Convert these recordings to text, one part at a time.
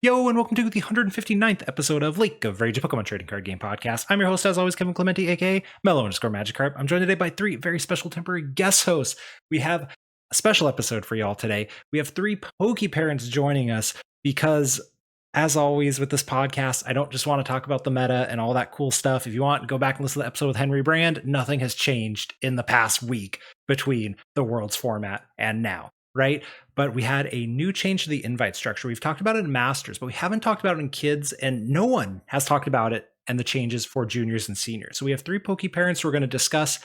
Yo, and welcome to the 159th episode of League of Rage, a Pokemon trading card game podcast. I'm your host, as always, Kevin Clementi, aka Mellow_Magikarp. I'm joined today by three very special temporary guest hosts. We have a special episode for y'all today. We have three Poke parents joining us because, as always, with this podcast, I don't just want to talk about the meta and all that cool stuff. If you want, go back and listen to the episode with Henry Brand. Nothing has changed in the past week between the Worlds format and now, right? But we had a new change to the invite structure. We've talked about it in Masters, but we haven't talked about it in Kids, and no one has talked about it and the changes for juniors and seniors. So we have three Poke parents who are going to discuss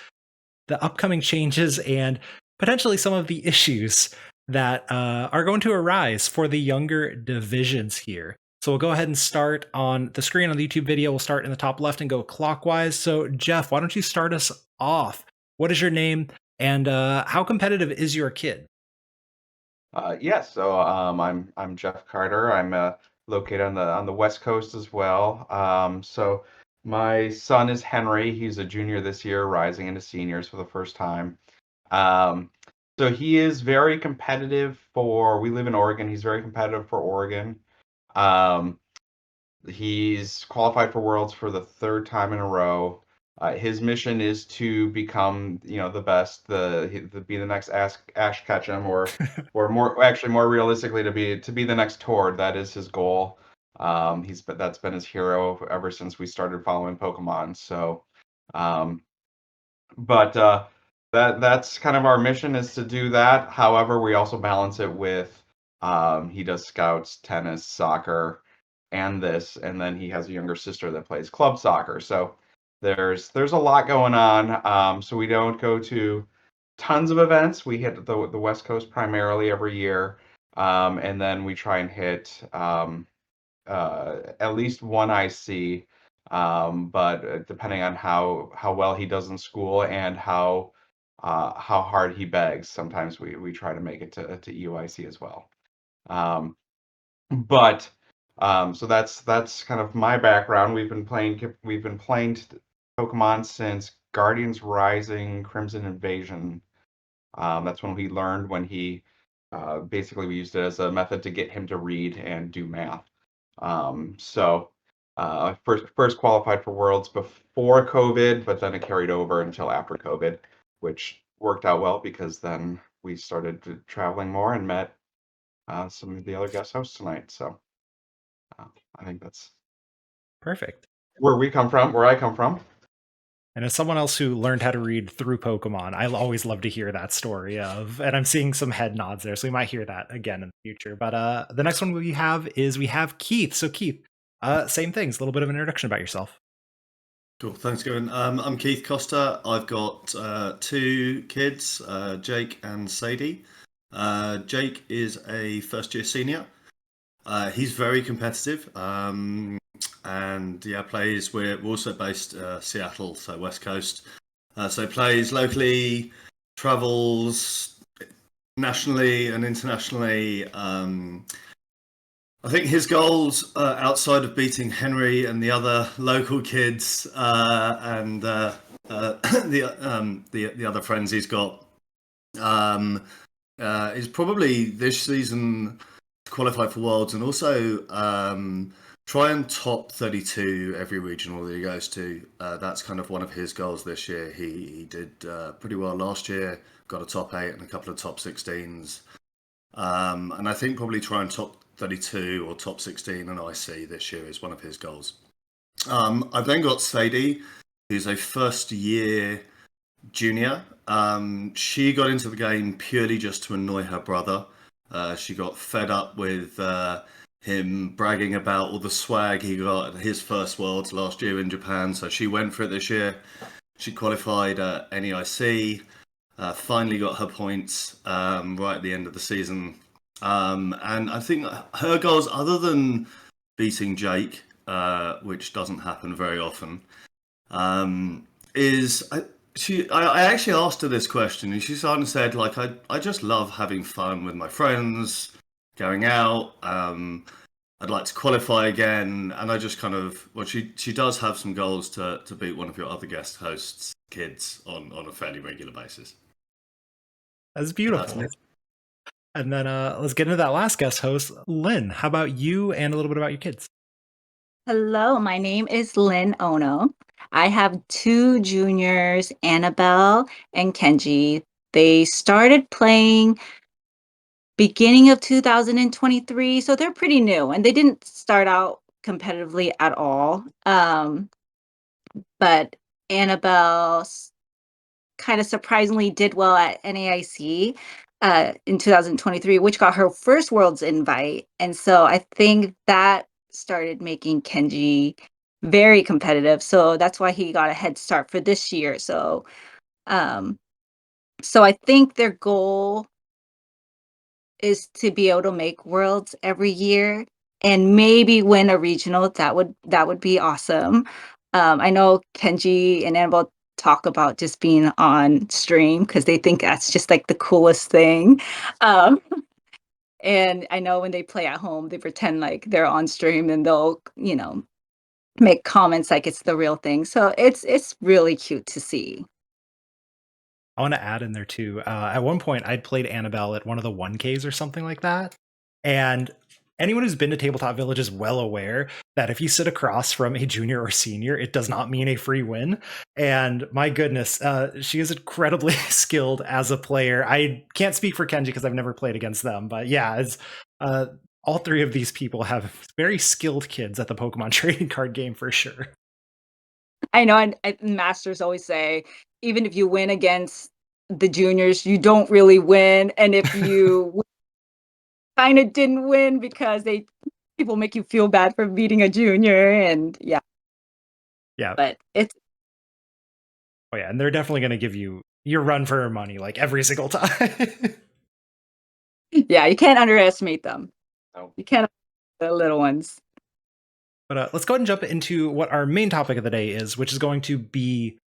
the upcoming changes and potentially some of the issues that are going to arise for the younger divisions here. So we'll go ahead and start on the screen on the YouTube video. We'll start in the top left and go clockwise. So Jeff, why don't you start us off? What is your name and how competitive is your kid? I'm Jeff Carter. I'm located on the West Coast as well. So my son is Henry. He's a junior this year, rising into seniors for the first time. Um, so he is very competitive we live in Oregon. He's very competitive for Oregon. Um, he's qualified for Worlds for the third time in a row. His mission is to become, the best, be the next Ash Ketchum, or more realistically, to be the next Tord. That is his goal. That's been his hero ever since we started following Pokemon. So, um, but that's kind of our mission, is to do that. However, we also balance it with he does scouts, tennis, soccer, and then he has a younger sister that plays club soccer. So there's a lot going on. So we don't go to tons of events. We hit the West Coast primarily every year, and then we try and hit at least one IC. But depending on how well he does in school and how hard he begs, sometimes we try to make it to EUIC as well. But so that's kind of my background. We've been playing Pokemon since Guardians Rising, Crimson Invasion. That's when we learned, when he basically, we used it as a method to get him to read and do math. First qualified for Worlds before COVID, but then it carried over until after COVID, which worked out well because then we started traveling more and met some of the other guest hosts tonight. So I think that's Perfect. where I come from. And as someone else who learned how to read through Pokemon, I always love to hear that story and I'm seeing some head nods there, so we might hear that again in the future. But the next one we have Keith. So Keith, same things, a little bit of an introduction about yourself. Cool, thanks, Kevin. I'm Keith Costa. I've got two kids, Jake and Sadie. Jake is a first-year senior. He's very competitive, and plays. We're also based Seattle, so West Coast. So plays locally, travels nationally and internationally. I think his goals, outside of beating Henry and the other local kids and the other friends he's got, is probably this season to qualify for Worlds, and also try and top 32 every regional that he goes to. That's kind of one of his goals this year. He did pretty well last year, got a top 8 and a couple of top 16s. And I think probably try and top 32 or top 16 and IC this year is one of his goals. I've then got Sadie, who's a first-year junior. She got into the game purely just to annoy her brother. She got fed up with him bragging about all the swag he got at his first Worlds last year in Japan, so she went for it this year. She qualified at NEIC, finally got her points right at the end of the season. And I think her goals, other than beating Jake, which doesn't happen very often, is I actually asked her this question, and she sort of said, like, I just love having fun with my friends, going out. I'd like to qualify again, and I just kind of, well, she does have some goals to beat one of your other guest hosts' kids on a fairly regular basis. That's beautiful. And then let's get into that last guest host, Lynn. How about you and a little bit about your kids? Hello, my name is Lynn Ono. I have two juniors, Annabelle and Kenji. They started playing beginning of 2023, so they're pretty new and they didn't start out competitively at all. But Annabelle kind of surprisingly did well at NAIC in 2023, which got her first Worlds invite. And so I think that started making Kenji very competitive. So that's why he got a head start for this year. Um, so I think their goal is to be able to make Worlds every year and maybe win a regional. That would be awesome. I know Kenji and Annabelle talk about just being on stream because they think that's just like the coolest thing. Um, and I know when they play at home, they pretend like they're on stream and they'll, make comments like it's the real thing. So it's really cute to see. I want to add in there too. At one point, I'd played Annabelle at one of the 1Ks or something like that. And anyone who's been to Tabletop Village is well aware that if you sit across from a junior or senior, it does not mean a free win. And my goodness, she is incredibly skilled as a player. I can't speak for Kenji because I've never played against them. But yeah, it's, all three of these people have very skilled kids at the Pokemon trading card game for sure. I know, and masters always say, even if you win against the juniors, you don't really win. And if you kind of didn't win because people make you feel bad for beating a junior, and yeah, Yeah. but it's Oh yeah, and they're definitely going to give you your run for your money like every single time. yeah, you can't underestimate them. No. You can't the little ones. But let's go ahead and jump into what our main topic of the day is, which is going to be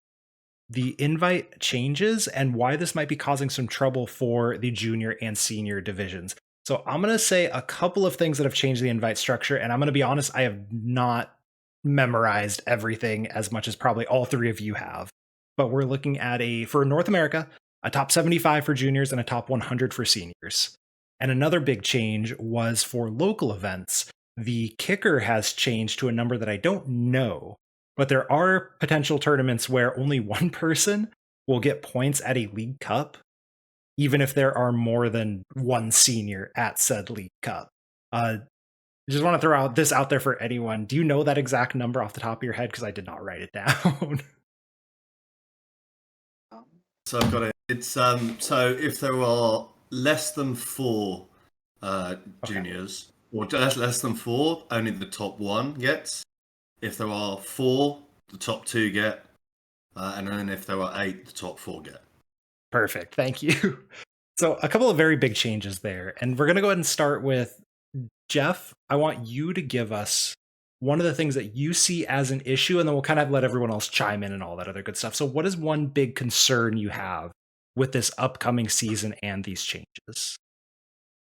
the invite changes and why this might be causing some trouble for the junior and senior divisions. So I'm going to say a couple of things that have changed the invite structure, and I'm going to be honest, I have not memorized everything as much as probably all three of you have. But we're looking at for North America, a top 75 for juniors and a top 100 for seniors. And another big change was for local events. The kicker has changed to a number that I don't know, but there are potential tournaments where only one person will get points at a League Cup, even if there are more than one senior at said League Cup. Just want to throw this out there for anyone. Do you know that exact number off the top of your head? Because I did not write it down. So I've got it. It's so if there are less than four juniors, or less than four, only the top one gets. If there are four, the top two get, and then if there are eight, the top four get. Perfect. Thank you. So a couple of very big changes there. And we're going to go ahead and start with Jeff. I want you to give us one of the things that you see as an issue, and then we'll kind of let everyone else chime in and all that other good stuff. So what is one big concern you have with this upcoming season and these changes?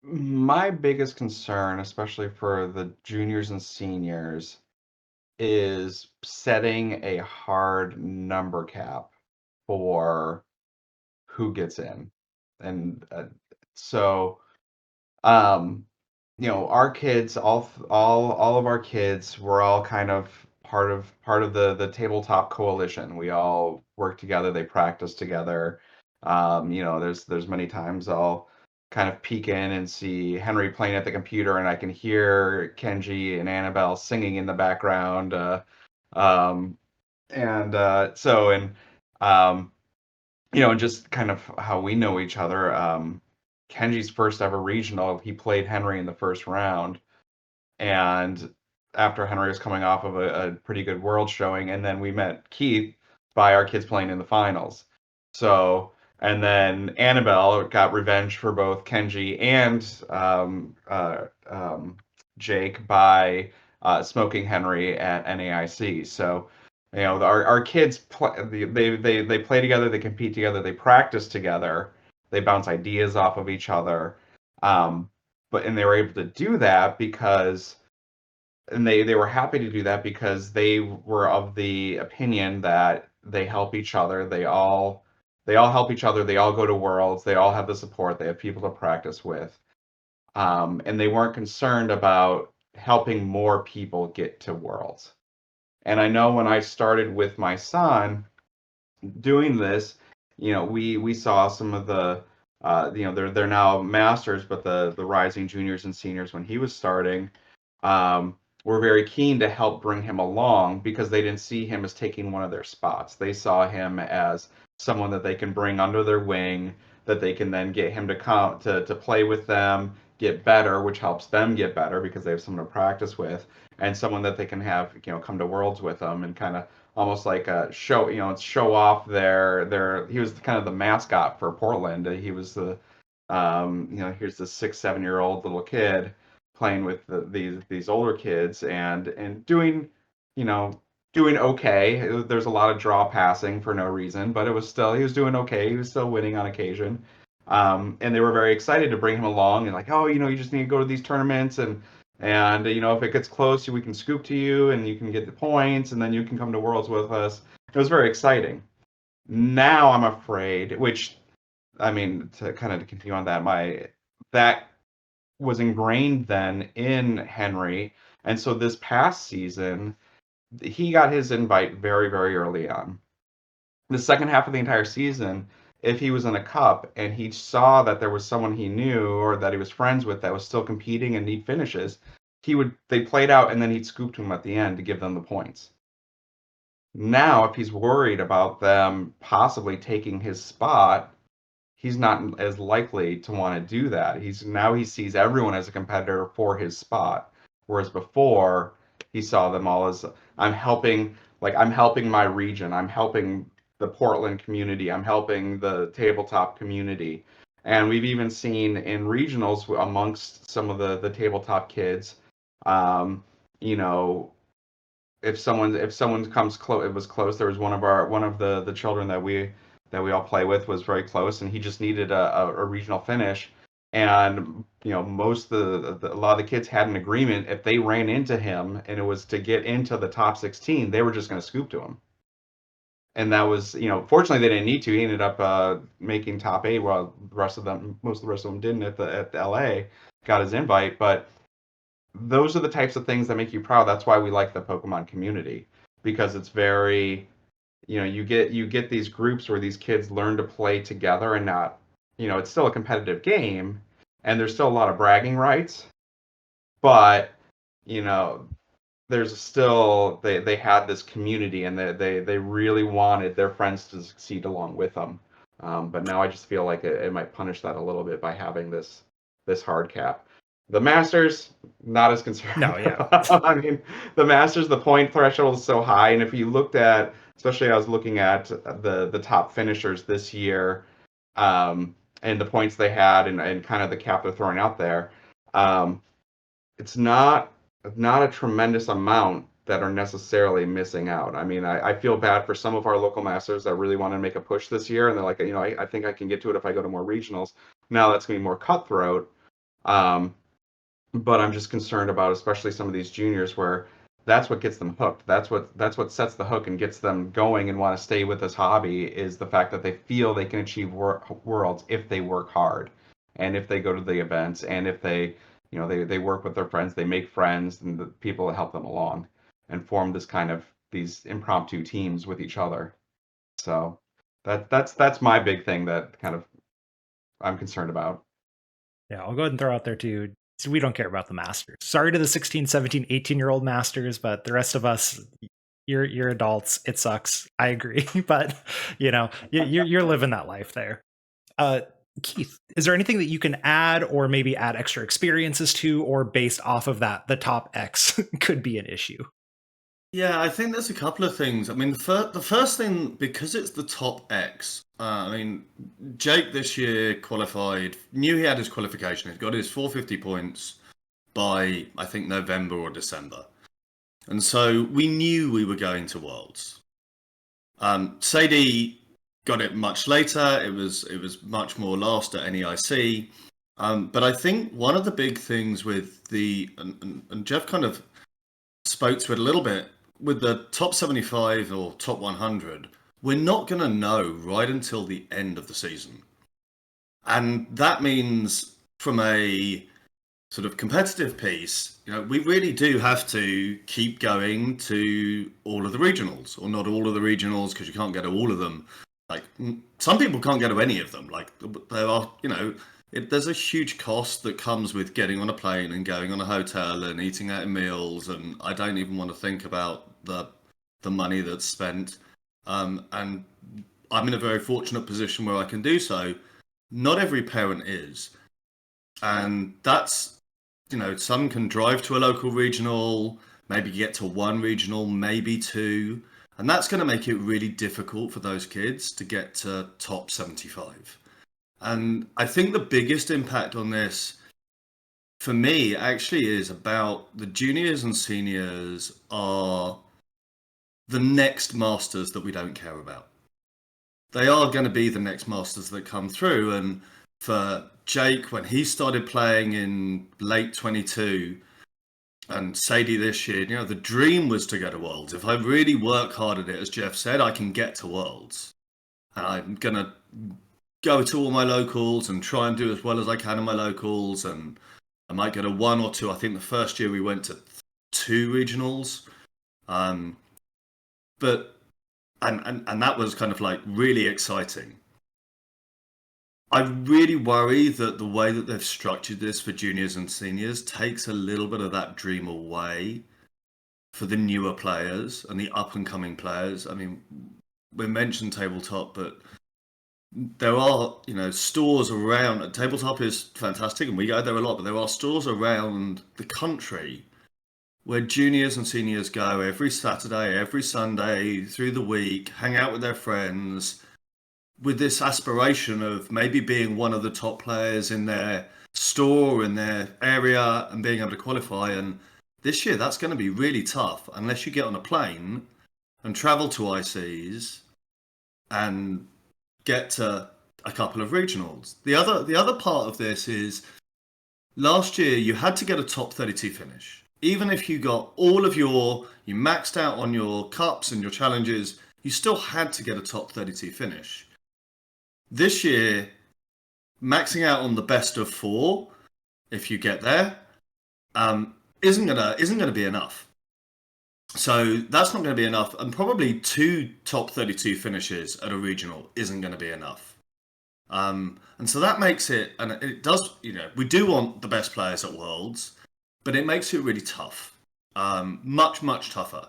My biggest concern, especially for the juniors and seniors, is setting a hard number cap for who gets in. And so, um, our kids, all of our kids, we're all kind of part of the tabletop coalition. We all work together. They practice together. There's many times I'll kind of peek in and see Henry playing at the computer, and I can hear Kenji and Annabelle singing in the background. Um, and so and and just kind of how we know each other. Kenji's first ever regional, he played Henry in the first round, and after Henry was coming off of a pretty good world showing, and then we met Keith by our kids playing in the finals. So, and then Annabelle got revenge for both Kenji and Jake by smoking Henry at NAIC. So, our kids they play together, they compete together, they practice together, they bounce ideas off of each other. And they were able to do that because and they were happy to do that because they were of the opinion that they help each other. They all help each other. They all go to worlds. They all have the support. They have people to practice with. and they weren't concerned about helping more people get to Worlds. And I know when I started with my son doing this, we saw some of the, they're now masters, but the rising juniors and seniors when he was starting, were very keen to help bring him along because they didn't see him as taking one of their spots. They saw him as someone that they can bring under their wing, that they can then get him to come to play with them, get better, which helps them get better because they have someone to practice with, and someone that they can have, come to Worlds with them and kind of almost like a show, show off their. He was kind of the mascot for Portland. He was the, here's the 6, 7 year old little kid playing with these older kids and doing, doing okay. There's a lot of draw passing for no reason, but he was doing okay. He was still winning on occasion. And they were very excited to bring him along and like, oh, you just need to go to these tournaments and if it gets close, we can scoop to you and you can get the points and then you can come to Worlds with us. It was very exciting. Now I'm afraid, which I mean, to kind of continue on that was ingrained then in Henry. And so this past season, he got his invite very, very early on. The second half of the entire season, if he was in a cup and he saw that there was someone he knew or that he was friends with that was still competing and need finishes, they played out and then he'd scoop to him at the end to give them the points. Now, if he's worried about them possibly taking his spot, he's not as likely to want to do that. He sees everyone as a competitor for his spot, whereas before he saw them all as I'm helping my region, I'm helping the Portland community, I'm helping the tabletop community. And we've even seen in regionals amongst some of the tabletop kids, if someone comes close, it was close. There was one of the children that we all play with was very close, and he just needed a regional finish. And most of a lot of the kids had an agreement if they ran into him and it was to get into the top 16, they were just going to scoop to him. And that was, fortunately they didn't need to. He ended up making top 8, while most of the rest of them didn't at the LA, got his invite. But those are the types of things that make you proud. That's why we like the Pokemon community, because it's very, you get these groups where these kids learn to play together and not, it's still a competitive game and there's still a lot of bragging rights, but there's still they had this community and they really wanted their friends to succeed along with them. But now I just feel like it might punish that a little bit by having this hard cap. The Masters, not as concerned. No, yeah. I mean, the Masters, the point threshold is so high, and if you looked at, especially I was looking at the top finishers this year, and the points they had, and kind of the cap they're throwing out there, it's not a tremendous amount that are necessarily missing out. I mean, I feel bad for some of our local masters that really want to make a push this year, and they're like, I think I can get to it if I go to more regionals. Now that's going to be more cutthroat. But I'm just concerned about, especially some of these juniors, where that's what gets them hooked. That's what sets the hook and gets them going and want to stay with this hobby, is the fact that they feel they can achieve worlds if they work hard, and if they go to the events, and if they they work with their friends, they make friends and the people that help them along, and form these impromptu teams with each other. So that's my big thing that kind of I'm concerned about. Yeah, I'll go ahead and throw out there too. So we don't care about the Masters. Sorry to the 16, 17, 18-year-old Masters, but the rest of us, you're adults. It sucks. I agree, but you're living that life there. Keith, is there anything that you can add, or maybe add extra experiences to, or based off of that, the top X could be an issue? Yeah, I think there's a couple of things. I mean, the first thing, because it's the top X, I mean, Jake this year qualified, knew he had his qualification. He'd got his 450 points by, I think, November or December. And so we knew we were going to Worlds. Sadie got it much later. It was much more last at NEIC. But I think one of the big things with and Jeff kind of spoke to it a little bit, with the top 75 or top 100, we're not going to know right until the end of the season. And that means from a sort of competitive piece, we really do have to keep going to all of the regionals, or not all of the regionals, because you can't get to all of them. Like, some people can't get to any of them. Like, there are, there's a huge cost that comes with getting on a plane and going on a hotel and eating out in meals, and I don't even want to think about the money that's spent. And I'm in a very fortunate position where I can do so. Not every parent is. And that's, some can drive to a local regional, maybe get to one regional, maybe two. And that's going to make it really difficult for those kids to get to top 75. And I think the biggest impact on this, for me, actually is about the juniors and seniors are the next masters that we don't care about. They are going to be the next masters that come through. And for Jake, when he started playing in late 22, and Sadie this year, the dream was to go to Worlds. If I really work hard at it, as Jeff said, I can get to Worlds. And I'm going to go to all my locals and try and do as well as I can in my locals. And I might go to one or two. I think the first year we went to 2 regionals. But that was kind of like really exciting. I really worry that the way that they've structured this for juniors and seniors takes a little bit of that dream away for the newer players and the up and coming players. I mean, we mentioned tabletop, but there are, stores around. Tabletop is fantastic and we go there a lot, but there are stores around the country where juniors and seniors go every Saturday, every Sunday, through the week, hang out with their friends, with this aspiration of maybe being one of the top players in their store, in their area, and being able to qualify. And this year, that's going to be really tough unless you get on a plane and travel to ICs and get to a couple of regionals. The other part of this is last year you had to get a top 32 finish. Even if you got you maxed out on your cups and your challenges, you still had to get a top 32 finish. This year, maxing out on the best of 4, if you get there, isn't gonna be enough. So that's not going to be enough, and probably 2 top 32 finishes at a regional isn't going to be enough. And so that makes it, and it does, we do want the best players at Worlds, but it makes it really tough, much tougher.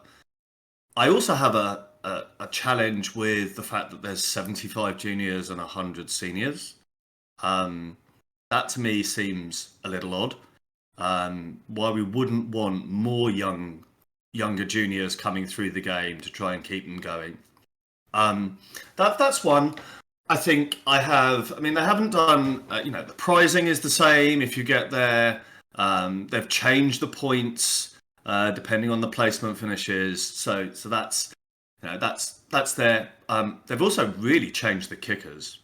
I also have a challenge with the fact that there's 75 juniors and 100 seniors. That to me seems a little odd. Why we wouldn't want more younger juniors coming through the game to try and keep them going. That's one. I think they haven't done, the pricing is the same if you get there. They've changed the points depending on the placement finishes. So that's there. They've also really changed the kickers.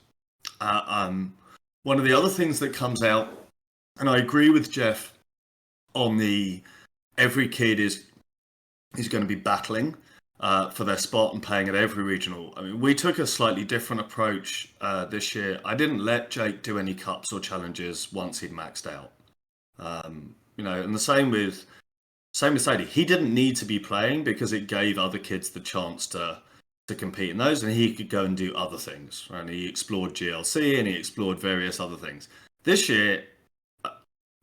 One of the other things that comes out, and I agree with Jeff on every kid is going to be battling for their spot and playing at every regional. I mean, we took a slightly different approach this year. I didn't let Jake do any cups or challenges once he'd maxed out. And the same with Sadie. He didn't need to be playing because it gave other kids the chance to compete in those, and he could go and do other things. Right? And he explored GLC and he explored various other things. This year,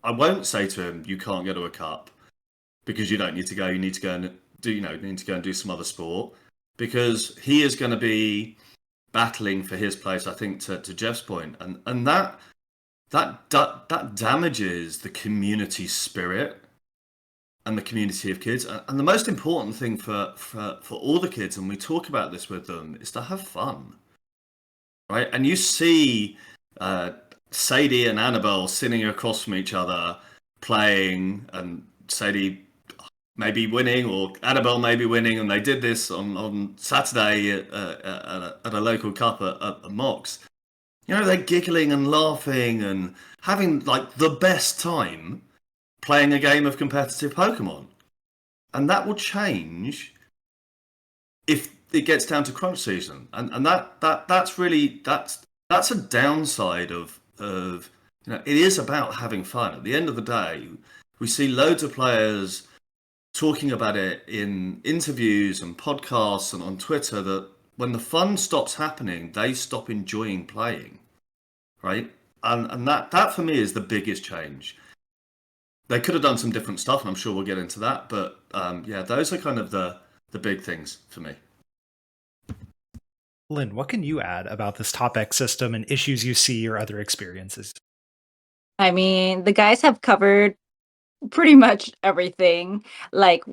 I won't say to him, "You can't go to a cup," because you don't need to go. You need to go and do some other sport, because he is going to be battling for his place. I think to Jeff's point, and that damages the community spirit and the community of kids. And the most important thing for all the kids, and we talk about this with them, is to have fun, right? And you see Sadie and Annabelle sitting across from each other playing, and Sadie maybe winning or Annabelle maybe winning, and they did this on Saturday at a local cup at Mox. They're giggling and laughing and having like the best time playing a game of competitive Pokemon. And that will change if it gets down to crunch season. And that's a downside of It is about having fun. At the end of the day, we see loads of players talking about it in interviews and podcasts and on Twitter that when the fun stops happening, they stop enjoying playing, right? And that for me is the biggest change. They could have done some different stuff, and I'm sure we'll get into that. But yeah, those are kind of the big things for me. Lynn, what can you add about this top X system and issues you see or other experiences? I mean, the guys have covered pretty much everything. Like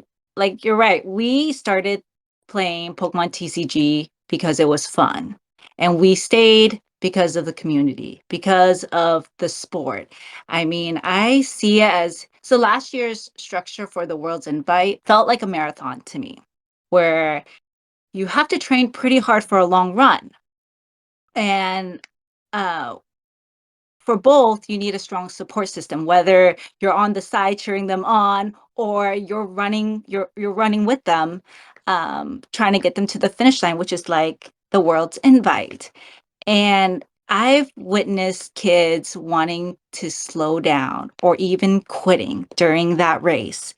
you're right. We started playing Pokemon TCG because it was fun. And we stayed because of the community, because of the sport. I mean, I see it as so last year's structure for the World's Invite felt like a marathon to me, where you have to train pretty hard for a long run. And uh for both, you need a strong support system, whether you're on the side cheering them on or you're running with them, trying to get them to the finish line, which is like the World's Invite. And I've witnessed kids wanting to slow down or even quitting during that race.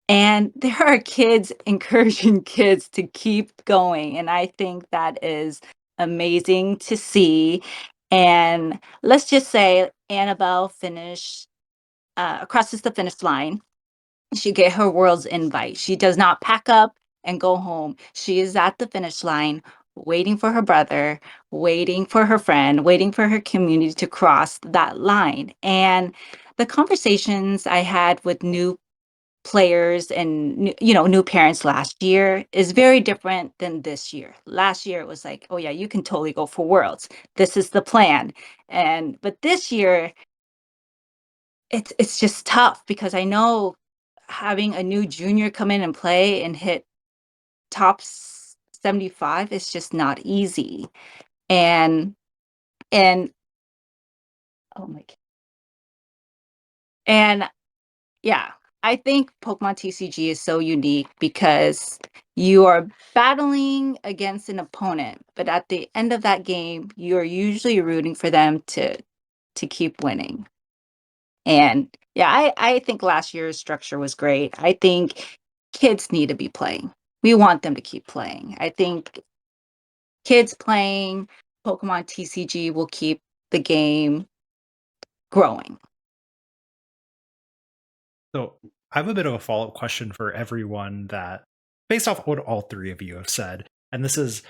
And there are kids encouraging kids to keep going. And I think that is amazing to see. And let's just say Annabelle crosses the finish line. She get her World's Invite. She does not pack up and go home. She is at the finish line waiting for her brother, waiting for her friend, waiting for her community to cross that line. And the conversations I had with new players and new parents last year is very different than this year. Last year it was like, oh yeah, you can totally go for Worlds, this is the plan. But this year it's just tough because I know having a new junior come in and play and hit top 75 is just not easy. And and oh my and yeah, I think Pokemon TCG is so unique because you are battling against an opponent, but at the end of that game, you're usually rooting for them to keep winning. And yeah, I think last year's structure was great. I think kids need to be playing. We want them to keep playing. I think kids playing Pokemon TCG will keep the game growing. So I have a bit of a follow-up question for everyone that, based off what all three of you have said, and this is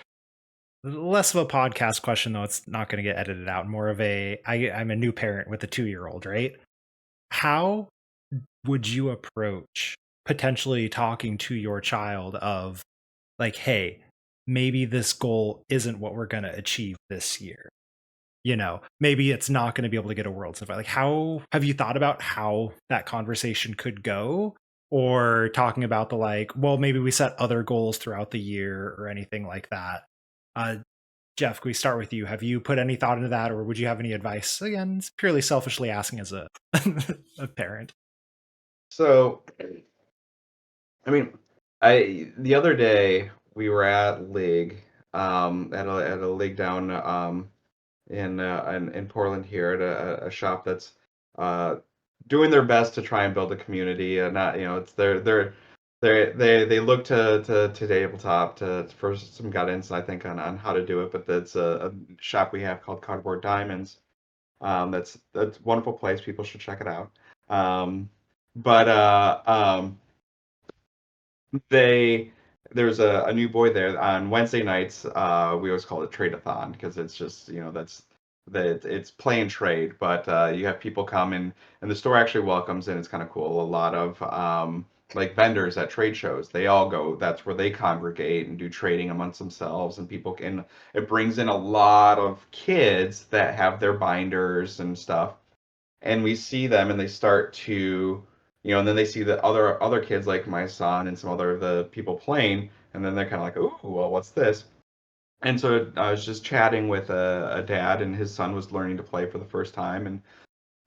less of a podcast question, though it's not going to get edited out, more of I'm a new parent with a 2-year-old, right? How would you approach potentially talking to your child of like, hey, maybe this goal isn't what we're going to achieve this year? Maybe it's not going to be able to get a World's Invite. Like, how have you thought about how that conversation could go? Or talking about the like, well, maybe we set other goals throughout the year or anything like that. Jeff, can we start with you? Have you put any thought into that, or would you have any advice? Again, it's purely selfishly asking as a a parent. So, I mean, the other day we were at League, at a league down in Portland here at a shop that's doing their best to try and build a community. Not it's they look to tabletop for some guidance, I think, on how to do it. But that's a shop we have called Cardboard Diamonds. That's a wonderful place. People should check it out. But there's a new boy there on Wednesday nights. We always call it trade-a-thon because it's just it's play and trade, but you have people come in and the store actually welcomes, and it's kind of cool. A lot of like vendors at trade shows, they all go. That's where they congregate and do trading amongst themselves, and people can. It brings in a lot of kids that have their binders and stuff, and we see them and they start to and then they see the other kids like my son and some other of the people playing, and then they're kind of like, oh, well, what's this? And so I was just chatting with a dad, and his son was learning to play for the first time, and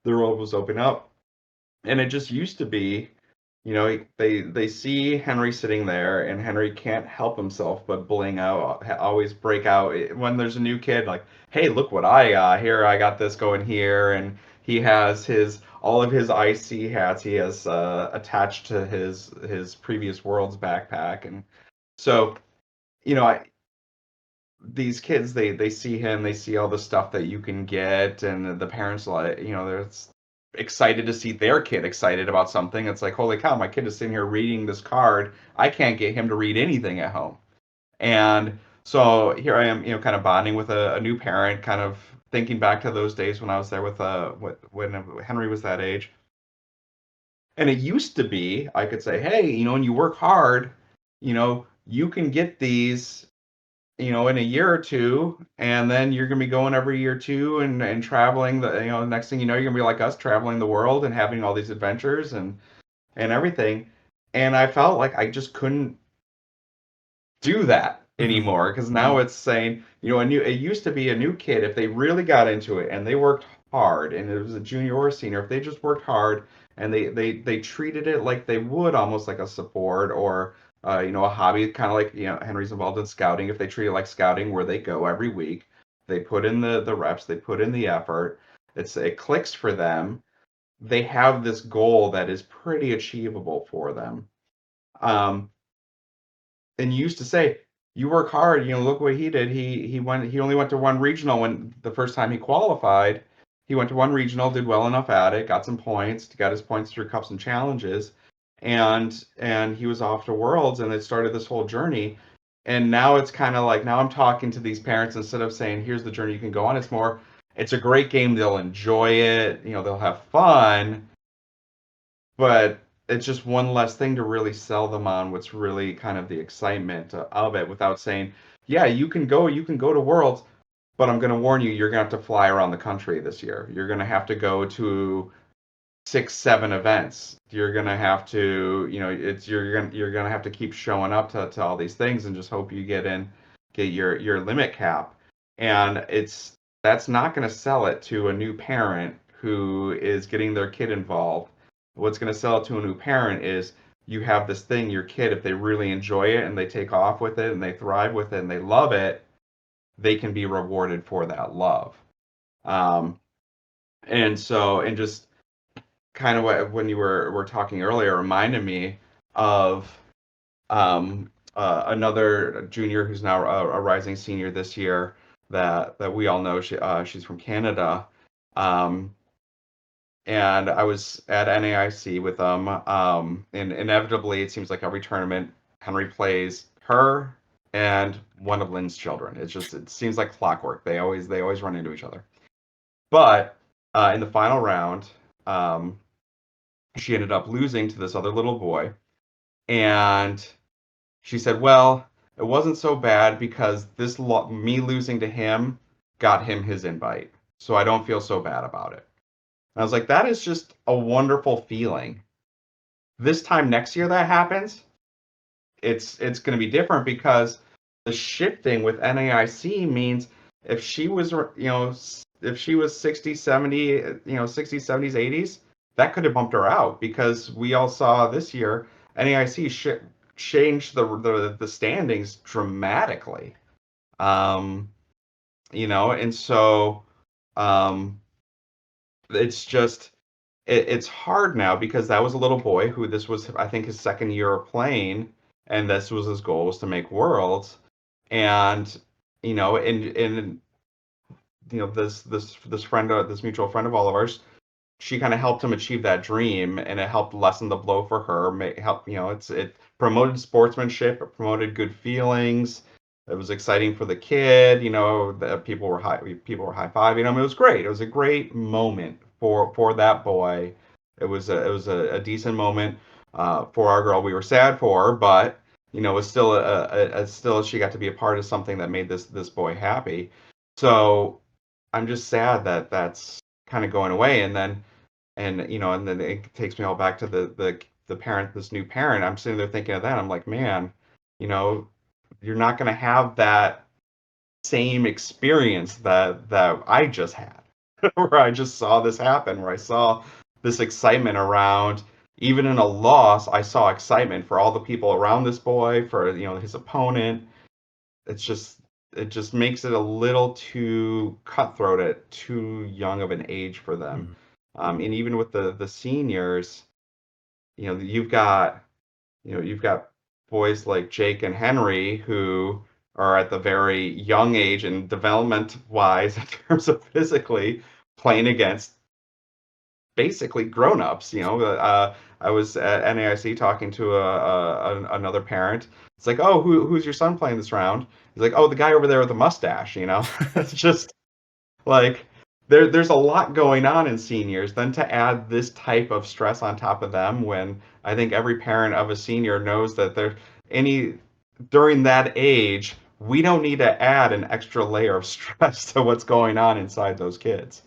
the world was opening up. And it just used to be, they see Henry sitting there, and Henry can't help himself but bling out, always break out when there's a new kid, like, hey, look what I got here, I got this going here, and He has all of his IC hats. He has attached to his previous world's backpack, and so these kids they see him, they see all the stuff that you can get, and the parents they're excited to see their kid excited about something. It's like, holy cow, my kid is sitting here reading this card. I can't get him to read anything at home. And so here I am, kind of bonding with a new parent, kind of thinking back to those days when I was there with when Henry was that age. And it used to be I could say, hey, when you work hard, you can get these, in a year or two, and then you're going to be going every year too, and traveling the next thing you know, you're going to be like us, traveling the world and having all these adventures and everything. And I felt like I just couldn't do that anymore, because now it's saying, it used to be a new kid, if they really got into it and they worked hard, and it was a junior or a senior, if they just worked hard and they treated it like they would almost like a support or a hobby, kind of like Henry's involved in scouting. If they treat it like scouting, where they go every week, they put in the reps, they put in the effort, it clicks for them. They have this goal that is pretty achievable for them. And you used to say, you work hard, look what he did. He only went to one regional when the first time he qualified. He went to one regional, did well enough at it, got some points, got his points through cups and challenges, and he was off to Worlds, and it started this whole journey. And now it's kind of like, now I'm talking to these parents, instead of saying, here's the journey you can go on, it's more, it's a great game, they'll enjoy it, they'll have fun, but it's just one less thing to really sell them on what's really kind of the excitement of it, without saying, yeah, you can go to Worlds, but I'm going to warn you, you're going to have to fly around the country this year. You're going to have to go to 6-7 events. You're going to have to, you're going to have to keep showing up to all these things and just hope you get your limit cap. And that's not going to sell it to a new parent who is getting their kid involved. What's going to sell it to a new parent is, you have this thing, your kid, if they really enjoy it and they take off with it and they thrive with it and they love it, they can be rewarded for that love. And just kind of what, when you were talking earlier, reminded me of another junior who's now a rising senior this year that we all know. She's from Canada. And I was at NAIC with them, and inevitably, it seems like every tournament, Henry plays her and one of Lynn's children. It seems like clockwork. They always run into each other. But in the final round, she ended up losing to this other little boy, and she said, well, it wasn't so bad, because me losing to him got him his invite, so I don't feel so bad about it. I was like, that is just a wonderful feeling. This time next year that happens, it's going to be different, because the shifting with NAIC means if she was 60, 70, 60s, 70s, 80s, that could have bumped her out, because we all saw this year NAIC changed the standings dramatically. And so it's just, it's hard now, because that was a little boy who, this was, I think, his second year of playing, and this was his goal, was to make Worlds. And this friend, this mutual friend of all of ours, she kind of helped him achieve that dream, and it helped lessen the blow for her. It promoted sportsmanship, it promoted good feelings. It was exciting for the kid. That people were high-fiving him. It was great. It was a great moment for that boy. It was a decent moment for our girl. We were sad for her, but it was still still, she got to be a part of something that made this boy happy. So I'm just sad that that's kind of going away. And then it takes me all back to the parent, this new parent. I'm sitting there thinking of that. I'm like, man, you're not going to have that same experience that I just had, where I just saw this happen, where I saw this excitement around, even in a loss, I saw excitement for all the people around this boy, for his opponent. It just makes it a little too cutthroat at too young of an age for them. And even with the seniors, you've got boys like Jake and Henry who are at the very young age and development wise in terms of physically playing against basically grown-ups. I was at NAIC talking to another parent. It's like, oh, who's your son playing this round? He's like, oh, the guy over there with the mustache. It's just like there's a lot going on in seniors. Then to add this type of stress on top of them, when I think every parent of a senior knows that during that age, we don't need to add an extra layer of stress to what's going on inside those kids.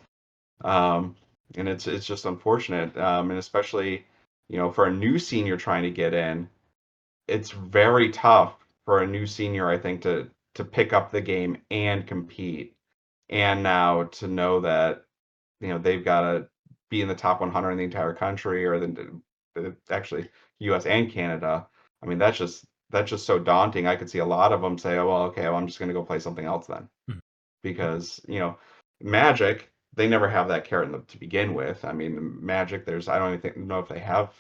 And it's just unfortunate, and especially for a new senior trying to get in, it's very tough for a new senior, I think, to pick up the game and compete, and now to know that they've got to be in the top 100 in the entire country, or actually U.S. and Canada. I mean, that's just so daunting. I could see a lot of them say, "Oh, well, okay, well, I'm just going to go play something else then," because Magic, they never have that carrot to begin with. I mean, Magic, I don't even know if they have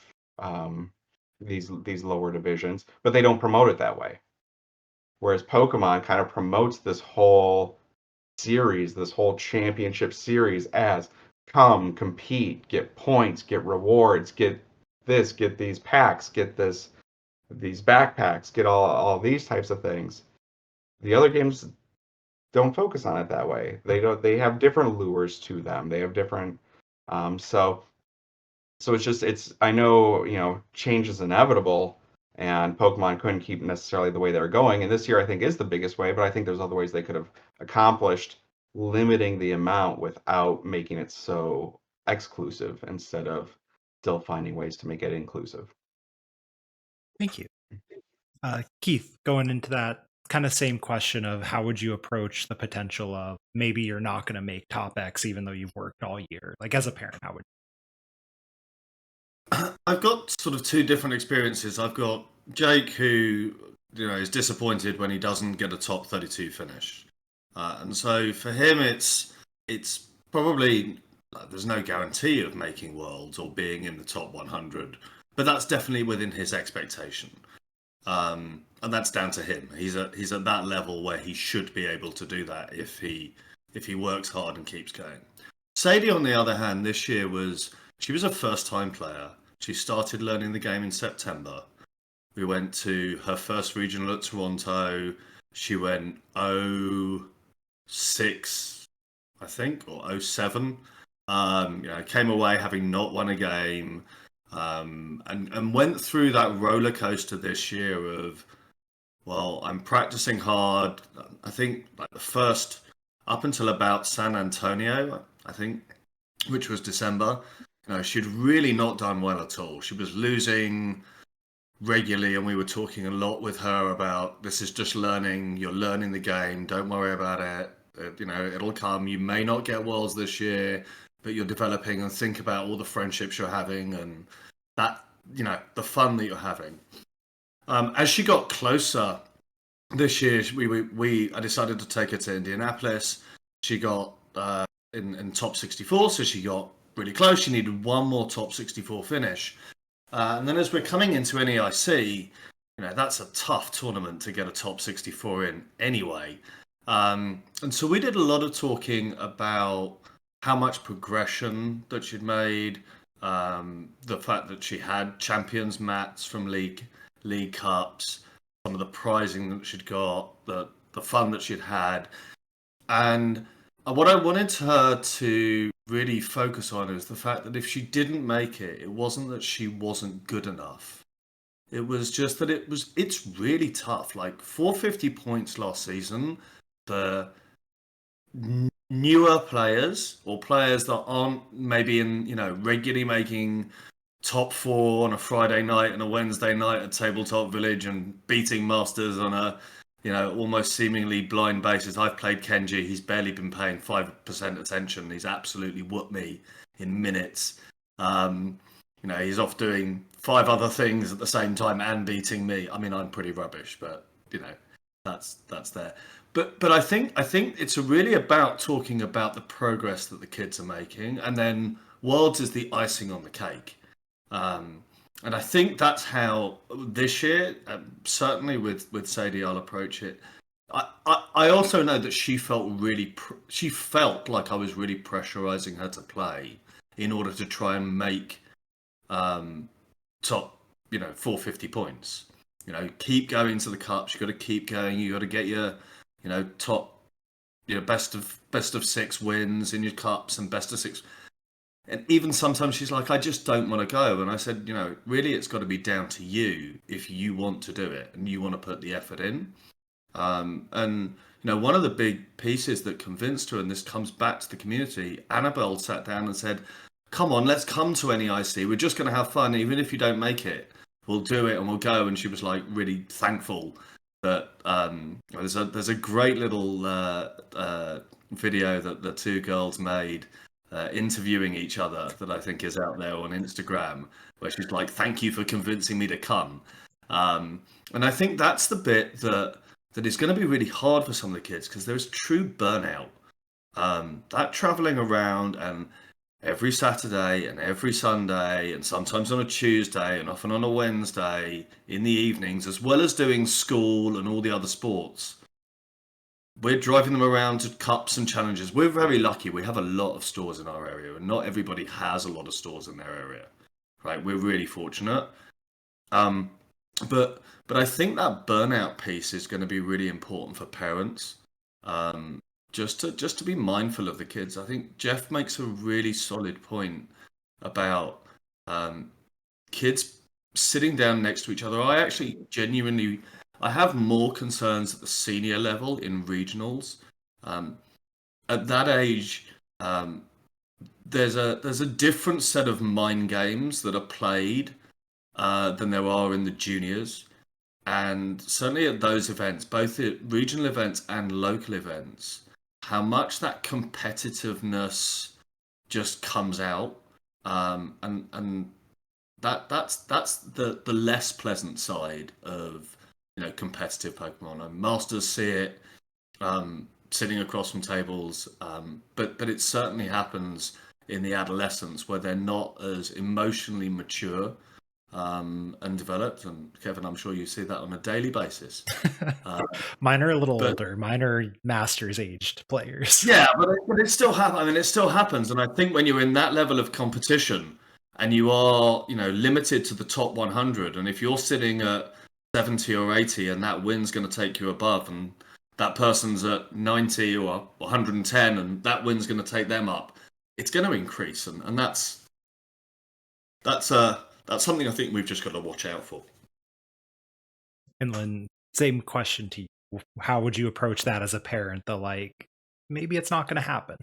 these lower divisions, but they don't promote it that way. Whereas Pokemon kind of promotes this whole series, this whole championship series as come, compete, get points, get rewards, get this, get these packs, get these backpacks, get all these types of things. The other games don't focus on it that way. They have different lures to them. They have different so I know, change is inevitable, and Pokemon couldn't keep necessarily the way they're going. And this year I think is the biggest way, but I think there's other ways they could have accomplished limiting the amount without making it so exclusive instead of still finding ways to make it inclusive. Thank you. Keith, going into that kind of same question of how would you approach the potential of maybe you're not going to make top X even though you've worked all year? Like as a parent, how would I've got sort of two different experiences. I've got Jake, who is disappointed when he doesn't get a top 32 finish, and so for him, it's probably there's no guarantee of making worlds or being in the top 100, but that's definitely within his expectation, and that's down to him. He's at that level where he should be able to do that if he works hard and keeps going. Sadie, on the other hand, this year she was a first-time player. She started learning the game in September. We went to her first regional at Toronto. She went 0-6, I think, or 0-7. Came away having not won a game, and went through that roller coaster this year of, well, I'm practicing hard. I think like the first up until about San Antonio, I think, which was December. She'd really not done well at all. She was losing regularly, and we were talking a lot with her about, this is just learning. You're learning the game. Don't worry about it. It'll come. You may not get worlds this year, but you're developing, and think about all the friendships you're having and that, the fun that you're having. As she got closer this year, I decided to take her to Indianapolis. She got in top 64, so she got really close. She needed one more top 64 finish. And then as we're coming into NEIC, that's a tough tournament to get a top 64 in anyway. And so we did a lot of talking about how much progression that she'd made, the fact that she had champions mats from league cups, some of the prizing that she'd got, the fun that she'd had. And what I wanted her to really focus on is the fact that if she didn't make it, it wasn't that she wasn't good enough. It was just that it's really tough. Like 450 points last season, the newer players or players that aren't maybe in, regularly making top 4 on a Friday night and a Wednesday night at Tabletop Village and beating masters on a almost seemingly blind basis. I've played Kenji. He's barely been paying 5% attention. He's absolutely whooped me in minutes. He's off doing 5 other things at the same time and beating me. I mean, I'm pretty rubbish, but that's there. But I think it's really about talking about the progress that the kids are making, and then Worlds is the icing on the cake. And I think that's how this year, certainly with Sadie, I'll approach it. I also know that she felt she felt like I was really pressurizing her to play in order to try and make top 450 points. Keep going to the cups. You got to keep going. You got to get your top best of 6 wins in your cups and best of 6. And even sometimes she's like, I just don't want to go. And I said, really, it's got to be down to you if you want to do it and you want to put the effort in. And one of the big pieces that convinced her, and this comes back to the community, Annabelle sat down and said, come on, let's come to NEIC. We're just going to have fun. Even if you don't make it, we'll do it and we'll go. And she was like really thankful that there's a great little video that the two girls made interviewing each other that I think is out there on Instagram, where she's like, thank you for convincing me to come. And I think that's the bit that is going to be really hard for some of the kids, because there's true burnout. That traveling around and every Saturday and every Sunday and sometimes on a Tuesday and often on a Wednesday in the evenings, as well as doing school and all the other sports, we're driving them around to cups and challenges. We're very lucky. We have a lot of stores in our area, and not everybody has a lot of stores in their area, right? We're really fortunate. But I think that burnout piece is going to be really important for parents. Just to be mindful of the kids. I think Jeff makes a really solid point about kids sitting down next to each other. I actually genuinely, I have more concerns at the senior level in regionals. At that age, there's a different set of mind games that are played than there are in the juniors. And certainly at those events, both at regional events and local events, how much that competitiveness just comes out, and that's the less pleasant side of competitive Pokemon. And Masters see it sitting across from tables, but it certainly happens in the adolescence where they're not as emotionally mature and developed. And Kevin, I'm sure you see that on a daily basis. Mine are a little older. Mine are Masters aged players. Yeah, but it still happens. I mean, it still happens. And I think when you're in that level of competition and you are, limited to the top 100, and if you're sitting at 70 or 80 and that win's going to take you above, and that person's at 90 or 110 and that win's going to take them up, it's going to increase. And that's something I think we've just got to watch out for. And then same question to you. How would you approach that as a parent? Maybe it's not going to happen.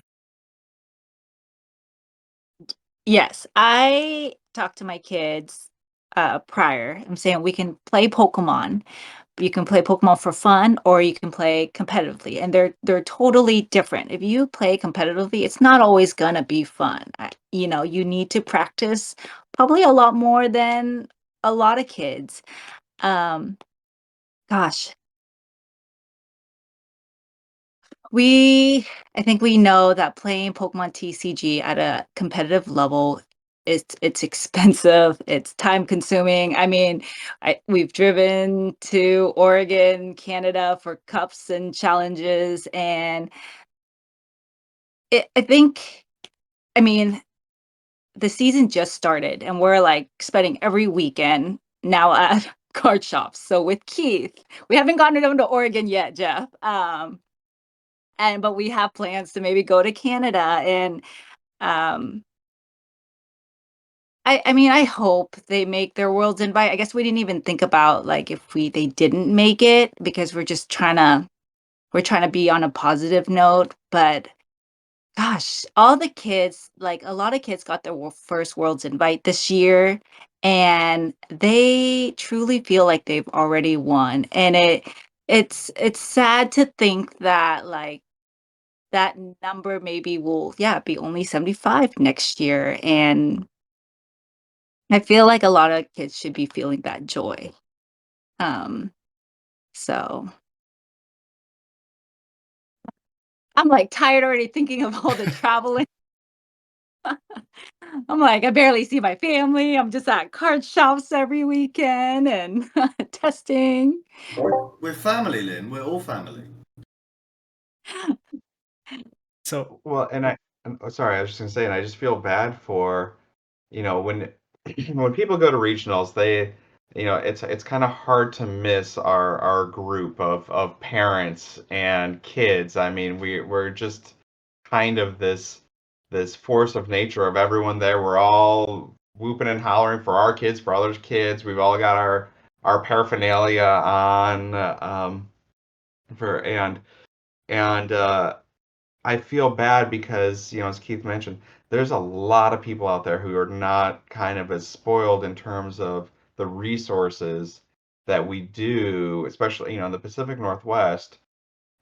Yes, I talk to my kids prior. I'm saying we can play Pokemon. You can play Pokemon for fun, or you can play competitively, and they're totally different. If you play competitively, it's not always gonna be fun. You need to practice probably a lot more than a lot of kids. Gosh, I think we know that playing Pokemon TCG at a competitive level, it's expensive, it's time consuming. I mean, we've driven to Oregon, Canada for cups and challenges, and I mean, the season just started, and we're like spending every weekend now at card shops. So with Keith, we haven't gotten down to Oregon yet, Jeff. But we have plans to maybe go to Canada, and I mean, I hope they make their World's Invite. I guess we didn't even think about if they didn't make it, because we're trying to be on a positive note. But gosh, all the kids, a lot of kids got their first World's Invite this year, and they truly feel like they've already won. And it's sad to think that that number maybe will, be only 75 next year. And I feel like a lot of kids should be feeling that joy. So I'm tired already thinking of all the traveling. I'm like, I barely see my family. I'm just at card shops every weekend and testing. We're family, Lynn. We're all family. So Well, sorry, I was just gonna say, and I just feel bad for, when when people go to regionals, it's kind of hard to miss our group of parents and kids. I mean, we're just kind of this force of nature of everyone there. We're all whooping and hollering for our kids, for others' kids. We've all got our paraphernalia on, for and I feel bad because, as Keith mentioned, there's a lot of people out there who are not kind of as spoiled in terms of the resources that we do, especially, in the Pacific Northwest.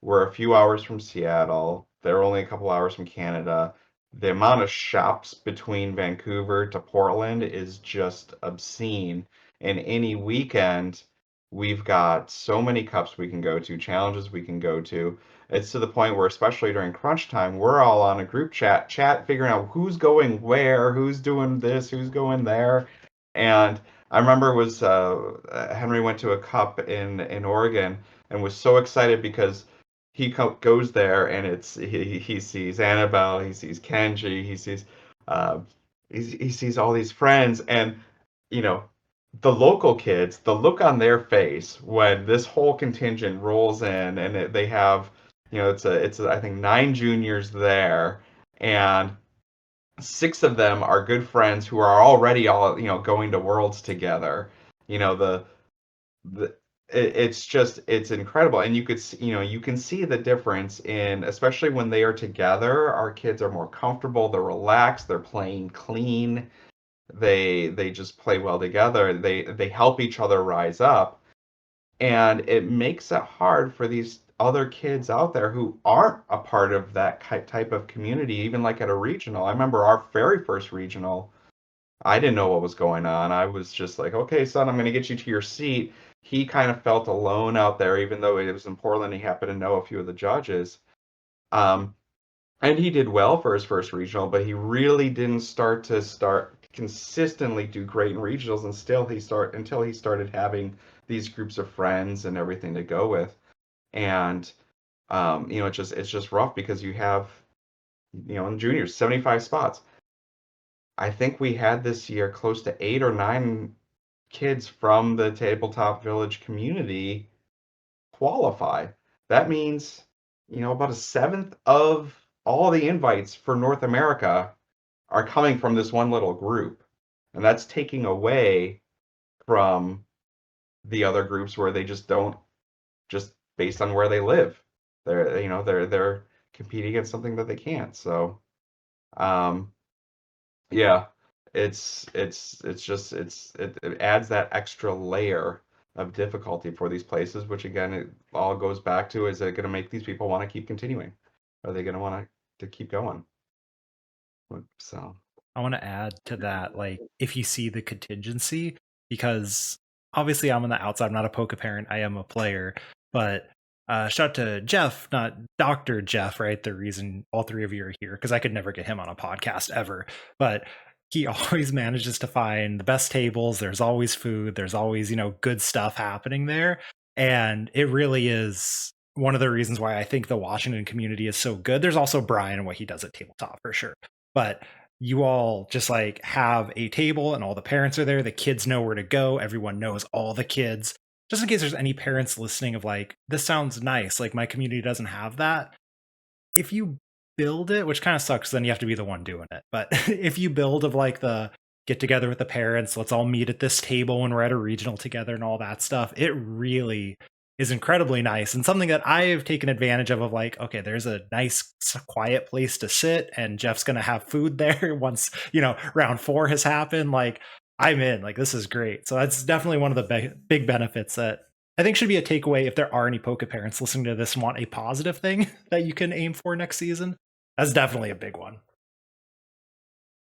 We're a few hours from Seattle. They're only a couple hours from Canada. The amount of shops between Vancouver to Portland is just obscene. And any weekend, we've got so many cups we can go to, challenges we can go to. It's to the point where, especially during crunch time, we're all on a group chat figuring out who's going where, who's doing this, who's going there. And I remember it was Henry went to a cup in Oregon and was so excited because goes there and he sees Annabelle, he sees Kenji, uh, he sees all these friends, and you know the local kids, the look on their face when this whole contingent rolls in, and they have, it's I think 9 juniors there, and 6 of them are good friends who are already all going to Worlds together. You know the it's incredible, and you can see the difference in, especially when they are together, our kids are more comfortable, they're relaxed, they're playing clean, they just play well together, they help each other rise up, and it makes it hard for these other kids out there who aren't a part of that type of community, even like at a regional. I remember our very first regional, I didn't know what was going on. I was just like, okay, son, I'm going to get you to your seat. He kind of felt alone out there, even though it was in Portland. He happened to know a few of the judges. Um, and he did well for his first regional, but he really didn't start consistently do great in regionals, and until he started having these groups of friends and everything to go with. And it's just rough because you have, in juniors, 75 spots. I think we had this year close to 8 or 9 kids from the Tabletop Village community qualify. That means, about a seventh of all the invites for North America are coming from this one little group. And that's taking away from the other groups where they just don't, just based on where they live. They're competing against something that they can't. So, um, yeah, it adds that extra layer of difficulty for these places, which again, it all goes back to, is it going to make these people want to keep continuing? Are they going to want to keep going? So, I want to add to that, like, if you see the contingency, because obviously I'm on the outside, I'm not a poker parent, I am a player, but shout out to Jeff, not Dr. Jeff, right? The reason all 3 of you are here, because I could never get him on a podcast ever, but he always manages to find the best tables. There's always food, there's always, good stuff happening there. And it really is one of the reasons why I think the Washington community is so good. There's also Brian and what he does at Tabletop for sure. But you all just like have a table and all the parents are there. The kids know where to go. Everyone knows all the kids. Just in case there's any parents listening of like, this sounds nice, like my community doesn't have that. If you build it, which kind of sucks, then you have to be the one doing it. But if you build of like the get together with the parents, let's all meet at this table when we're at a regional together and all that stuff, it really is incredibly nice, and something that I've taken advantage of like, okay, there's a nice quiet place to sit and Jeff's gonna have food there once round 4 has happened. Like, I'm in, like, this is great. So that's definitely one of the big benefits that I think should be a takeaway if there are any poker parents listening to this and want a positive thing that you can aim for next season. That's definitely a big one.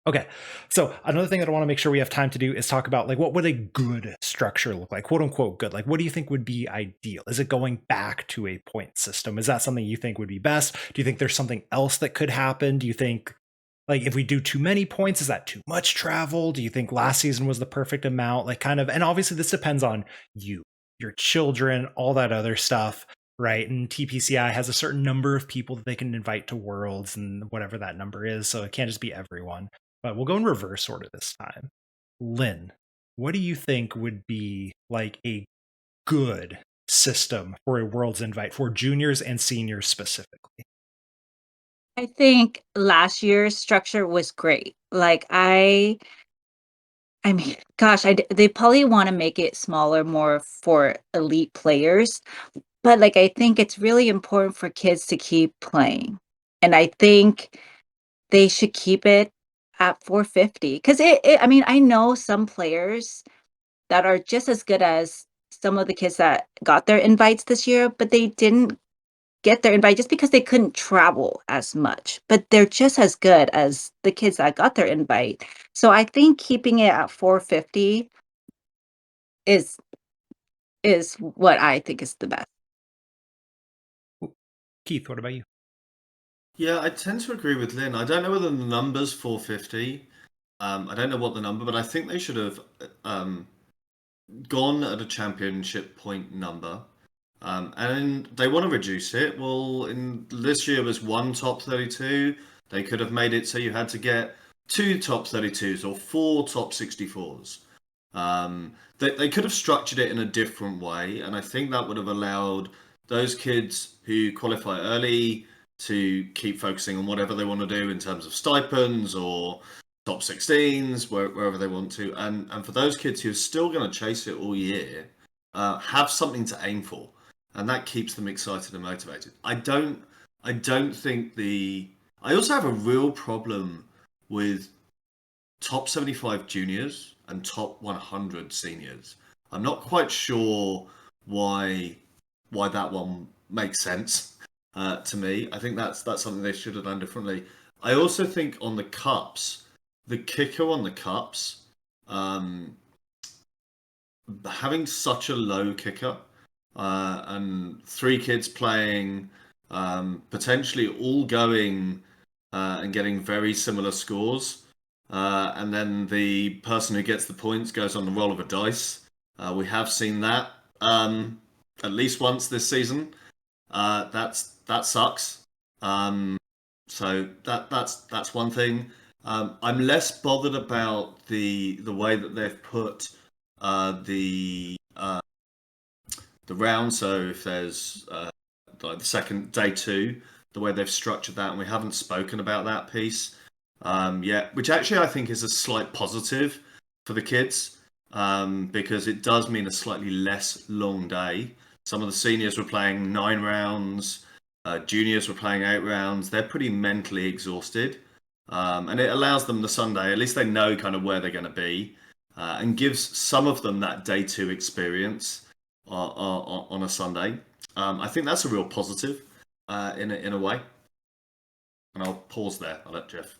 Okay, so another thing that I want to make sure we have time to do is talk about, like, what would a good structure look like, quote unquote good? Like, what do you think would be ideal? Is it going back to a point system? Is that something you think would be best? Do you think there's something else that could happen? Do you think Like, if we do too many points, is that too much travel? Do you think last season was the perfect amount? Like, kind of, and obviously this depends on you, your children, all that other stuff, right? And TPCI has a certain number of people that they can invite to Worlds and whatever that number is. So it can't just be everyone. But we'll go in reverse order this time. Lynn, what do you think would be like a good system for a Worlds invite for juniors and seniors specifically? I think last year's structure was great. Like I mean, gosh, they probably want to make it smaller more for elite players, but like I think it's really important for kids to keep playing. And I think they should keep it at 450 because I mean, I know some players that are just as good as some of the kids that got their invites this year, but they didn't get their invite just because they couldn't travel as much, but they're just as good as the kids that got their invite. So I think keeping it at 450 is is what I think is the best. Keith, what about you? Yeah, I tend to agree with Lynn. I don't know whether the number's 450. I don't know what the number, but I think they should have gone at a championship point number. And they want to reduce it. Well, in this year was one top 32. They could have made it so you had to get two top 32s or four top 64s. They could have structured it in a different way, and I think that would have allowed those kids who qualify early to keep focusing on whatever they want to do in terms of stipends or top 16s, wherever they want to. And for those kids who are still going to chase it all year, have something to aim for, and that keeps them excited and motivated. I don't think I also have a real problem with top 75 juniors and top 100 seniors. I'm not quite sure why that one makes sense to me. I think that's something they should have done differently. I also think on the cups, the kicker on the cups, having such a low kicker and three kids playing, potentially all going and getting very similar scores. And then the person who gets the points goes on the roll of a dice. We have seen that at least once this season. That sucks. So that's one thing. I'm less bothered about the way that they've put the round. So if there's like the second day 2, the way they've structured that, and we haven't spoken about that piece yet, which actually I think is a slight positive for the kids because it does mean a slightly less long day. Some of the seniors were playing 9 rounds, juniors were playing 8 rounds. They're pretty mentally exhausted, and it allows them the Sunday, at least they know kind of where they're going to be, and gives some of them that day 2 experience on a Sunday. I think that's a real positive in a way. And I'll pause there. I'll let Jeff.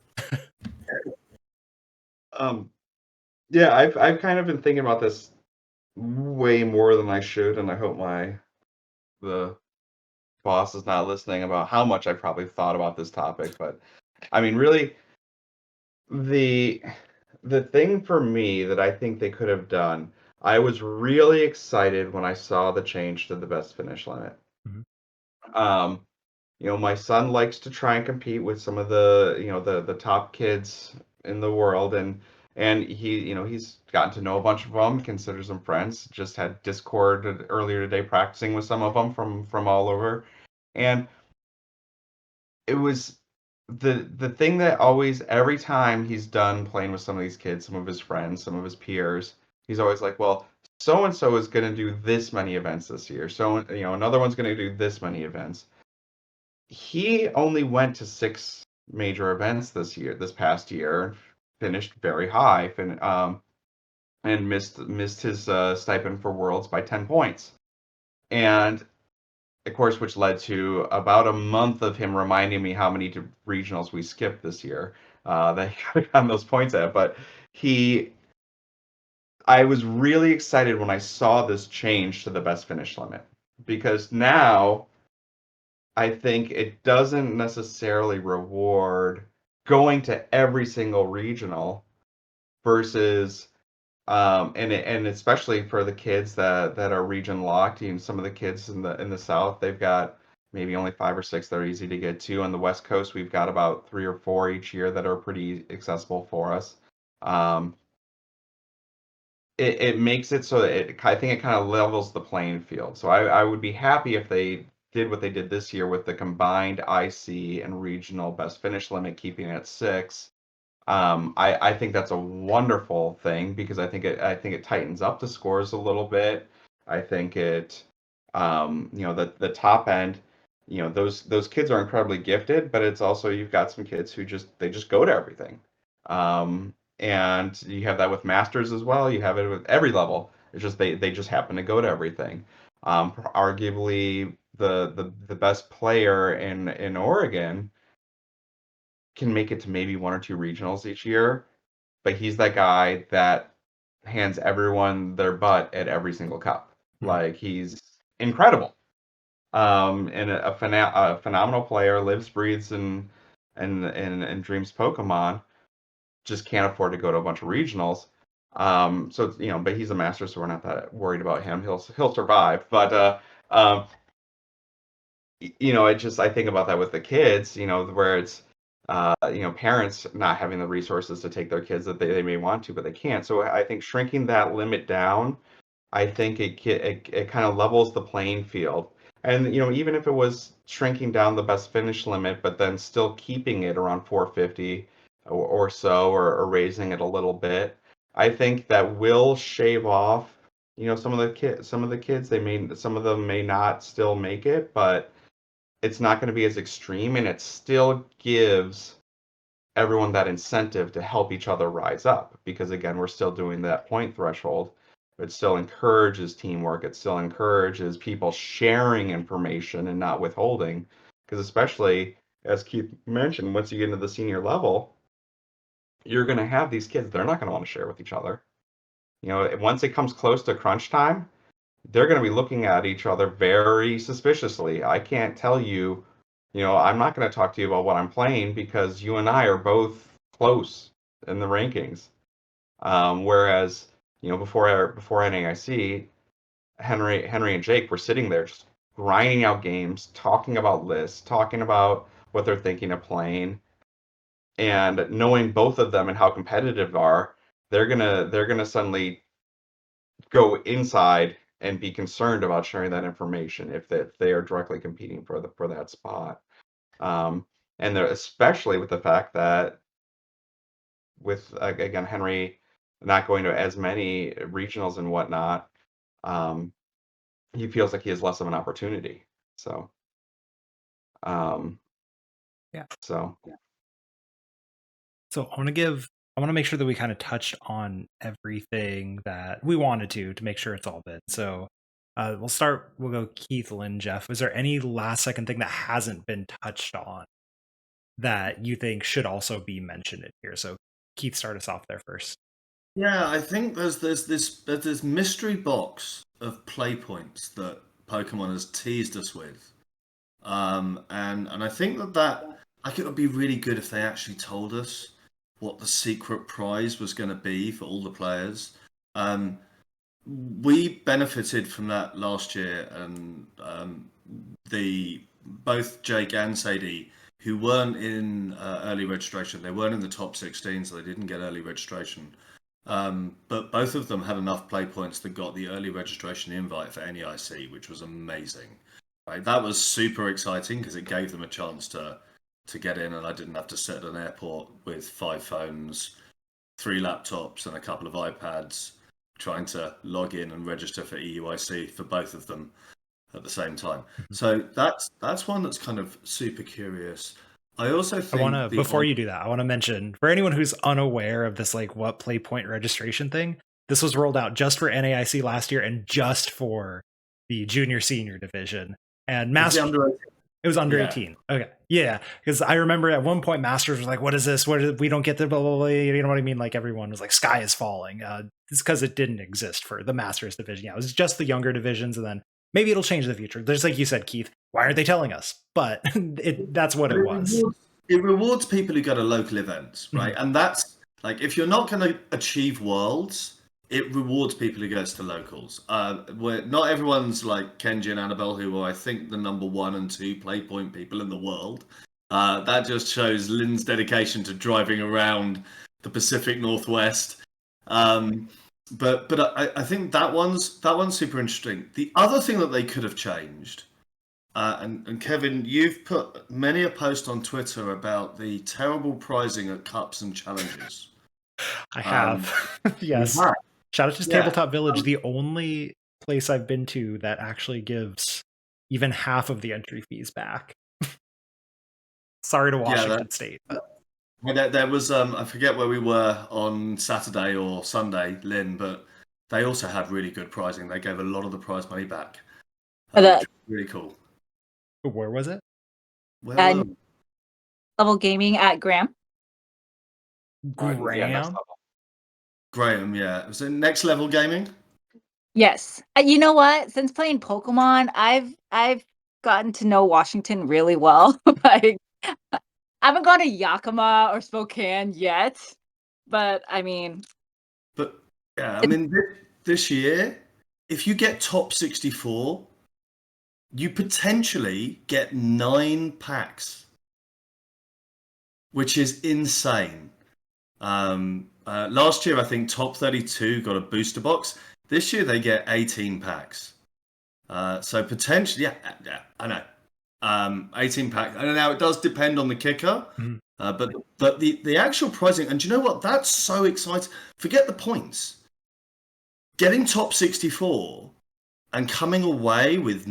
Yeah, I've kind of been thinking about this way more than I should, and I hope the boss is not listening about how much I probably thought about this topic. But I mean, really, the thing for me that I think they could have done, I was really excited when I saw the change to the best finish limit. Mhm. My son likes to try and compete with some of the top kids in the world, and he's gotten to know a bunch of them, considers them friends. Just had Discord earlier today, practicing with some of them from all over, and it was the thing that always, every time he's done playing with some of these kids, some of his friends, some of his peers, he's always like, well, so and so is going to do this many events this year, so another one's going to do this many events. He only went to 6 major events this past year, finished very high, and missed his stipend for Worlds by 10 points. And of course, which led to about a month of him reminding me how many regionals we skipped this year that he could have gotten those points at. But I was really excited when I saw this change to the best finish limit, because now I think it doesn't necessarily reward going to every single regional versus and especially for the kids that are region locked. Some of the kids in the South, they've got maybe only 5 or 6 that are easy to get to. On the West Coast, we've got about 3 or 4 each year that are pretty accessible for us. It makes it so that I think it kind of levels the playing field. So I would be happy if they did what they did this year with the combined IC and regional best finish limit, keeping it at 6. I think that's a wonderful thing because I think it tightens up the scores a little bit. I think it, the top end, those kids are incredibly gifted, but it's also you've got some kids who just go to everything. And you have that with masters as well. You have it with every level. It's just they just happen to go to everything. Arguably the best player in Oregon can make it to maybe 1 or 2 regionals each year, but he's that guy that hands everyone their butt at every single cup. Like he's incredible. And a phenomenal player, lives, breathes, and dreams Pokemon. Just can't afford to go to a bunch of regionals. So but he's a master, so we're not that worried about him. He'll survive. But it just I think about that with the kids. Where it's parents not having the resources to take their kids that they may want to, but they can't. So I think shrinking that limit down, I think it kind of levels the playing field. And even if it was shrinking down the best finish limit, but then still keeping it around 450 or so, or raising it a little bit, I think that will shave off. Some of the kids, some of them may not still make it, but it's not going to be as extreme, and it still gives everyone that incentive to help each other rise up, because again, we're still doing that point threshold. It still encourages teamwork. It still encourages people sharing information and not withholding, because especially as Keith mentioned, once you get into the senior level, you're going to have these kids, they're not going to want to share with each other. Once it comes close to crunch time, they're going to be looking at each other very suspiciously. I can't tell you, I'm not going to talk to you about what I'm playing because you and I are both close in the rankings. Whereas, before NAIC, Henry and Jake were sitting there just grinding out games, talking about lists, talking about what they're thinking of playing, and knowing both of them and how competitive are, they're gonna suddenly go inside and be concerned about sharing that information if they are directly competing for that spot. And they're especially with the fact that with again Henry not going to as many regionals and whatnot, he feels like he has less of an opportunity. So, Yeah. So I want to make sure that we kind of touched on everything that we wanted to make sure it's all been. So we'll go Keith, Lynn, Jeff. Is there any last second thing that hasn't been touched on that you think should also be mentioned in here? So Keith, start us off there first. Yeah, I think there's this mystery box of play points that Pokemon has teased us with, and I think that I think it would be really good if they actually told us what the secret prize was going to be for all the players. We benefited from that last year, and both Jake and Sadie, who weren't in early registration, they weren't in the top 16, so they didn't get early registration. But both of them had enough play points that got the early registration invite for NEIC, which was amazing. Right? That was super exciting because it gave them a chance to get in, and I didn't have to sit at an airport with 5 phones, 3 laptops, and a couple of iPads trying to log in and register for EUIC for both of them at the same time. So that's one that's kind of super curious. I also think before you do that, I want to mention for anyone who's unaware of this, like what play point registration thing, this was rolled out just for NAIC last year and just for the junior senior division. And it was under 18. Okay. Yeah. Because I remember at one point Masters was like, what is this? We don't get the blah, blah, blah. You know what I mean? Like everyone was like, sky is falling. It's because it didn't exist for the Masters division. Yeah, it was just the younger divisions, and then maybe it'll change in the future. There's, like you said, Keith, why aren't they telling us? But that's what it was. it rewards people who go to local events, right? Mhm. And that's like, if you're not going to achieve worlds, it rewards people who goes to locals. Where not everyone's like Kenji and Annabelle, who are, I think, the number 1 and 2 Playpoint people in the world. That just shows Lynn's dedication to driving around the Pacific Northwest. But I think that one's super interesting. The other thing that they could have changed. And Kevin, you've put many a post on Twitter about the terrible prizing at cups and challenges. I have. Yes. You have. Shout out to Yeah. Tabletop Village, the only place I've been to that actually gives even half of the entry fees back. Sorry to Washington State. But There was I forget where we were on Saturday or Sunday, Lynn, but they also had really good pricing. They gave a lot of the prize money back. The- Which was really cool. where was it? Where were we? Level Gaming at Graham. Graham? Yeah, next level. Graham, yeah. Was it Next Level Gaming? Yes. You know what? Since playing Pokemon, I've gotten to know Washington really well. Like, I haven't gone to Yakima or Spokane yet, but I mean, But yeah, I mean, this year, if you get top 64, you potentially get 9 packs, which is insane. Last year, I think top 32 got a booster box. This year, they get 18 packs. So potentially, yeah, I know. 18 packs. And now it does depend on the kicker. Mhm. But the actual pricing, and do you know what? That's so exciting. Forget the points. Getting top 64 and coming away with,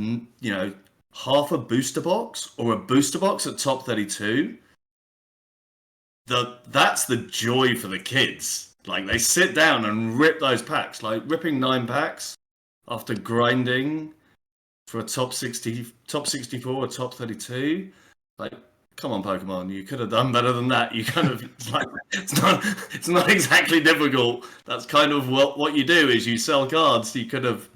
half a booster box or a booster box at top 32, that's the joy for the kids. Like, they sit down and rip those packs, like ripping 9 packs after grinding for a top 64 or top 32. Like, come on, Pokemon, you could have done better than that. You kind of like, it's not exactly difficult. That's kind of what you do is you sell cards. You could have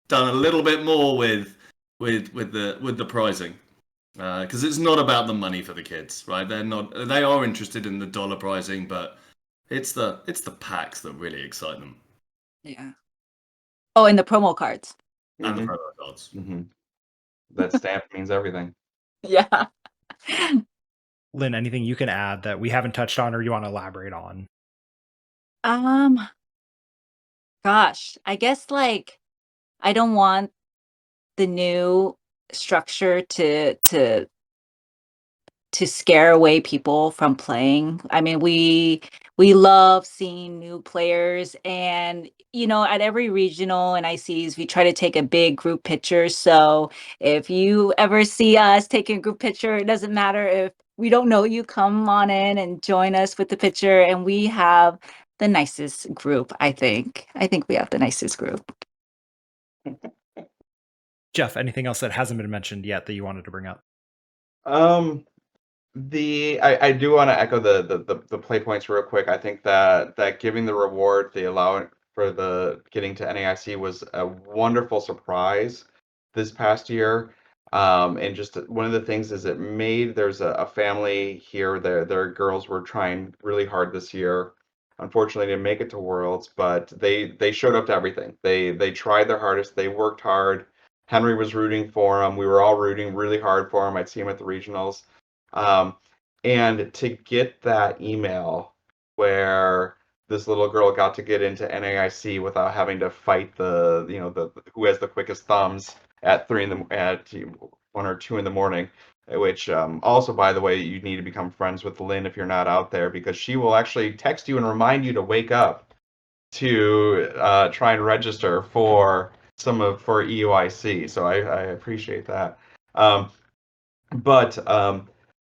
done a little bit more with the pricing, because it's not about the money for the kids, right? They are interested in the dollar pricing, but it's the packs that really excite them. yeah. Oh, and the promo cards. And the Mhm. promo cards. Mhm. That stamp means everything. Yeah. Lynn, anything you can add that we haven't touched on or you want to elaborate on? Gosh, I guess like I don't want the new structure to scare away people from playing. I mean, we love seeing new players, and at every regional and ICs, we try to take a big group picture. So if you ever see us taking a group picture, it doesn't matter if we don't know you, come on in and join us with the picture. And we have the nicest group, I think. I think we have the nicest group. Jeff, anything else that hasn't been mentioned yet that you wanted to bring up? I do want to echo the play points real quick. I think that giving the reward, the allowing for the getting to NAIC was a wonderful surprise this past year. And just one of the things is it made there's a family here. Their girls were trying really hard this year. Unfortunately, didn't make it to Worlds, but they showed up to everything. They tried their hardest. They worked hard. Henry was rooting for them. We were all rooting really hard for him. I'd see him at the regionals. Um, and to get that email where this little girl got to get into NAIC without having to fight the who has the quickest thumbs at 1 or 2 in the morning, which also, by the way, you need to become friends with Lynn if you're not out there, because she will actually text you and remind you to wake up to try and register for for EUIC. So I appreciate that. But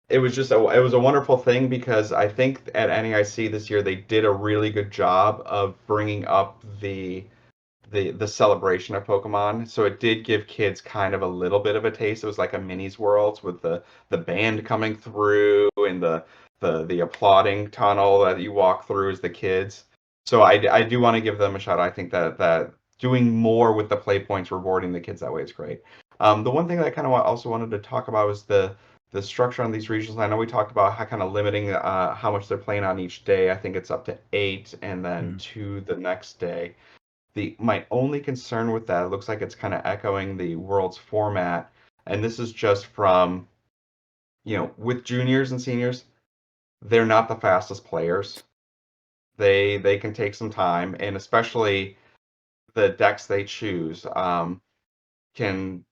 it was just it was a wonderful thing, because I think at NAIC this year they did a really good job of bringing up the celebration of Pokemon. So it did give kids kind of a little bit of a taste. It was like a minis world with the band coming through and the applauding tunnel that you walk through as the kids. So I do want to give them a shout. I think that doing more with the play points, rewarding the kids that way is great. The one thing that I kind of also wanted to talk about was the the structure on these regionals. I know we talked about how kind of limiting how much they're playing on each day. I think it's up to 8 and then 2 the next day. My only concern with that, it looks like it's kind of echoing the World's format, and this is just from, with juniors and seniors, they're not the fastest players. They can take some time, and especially the decks they choose can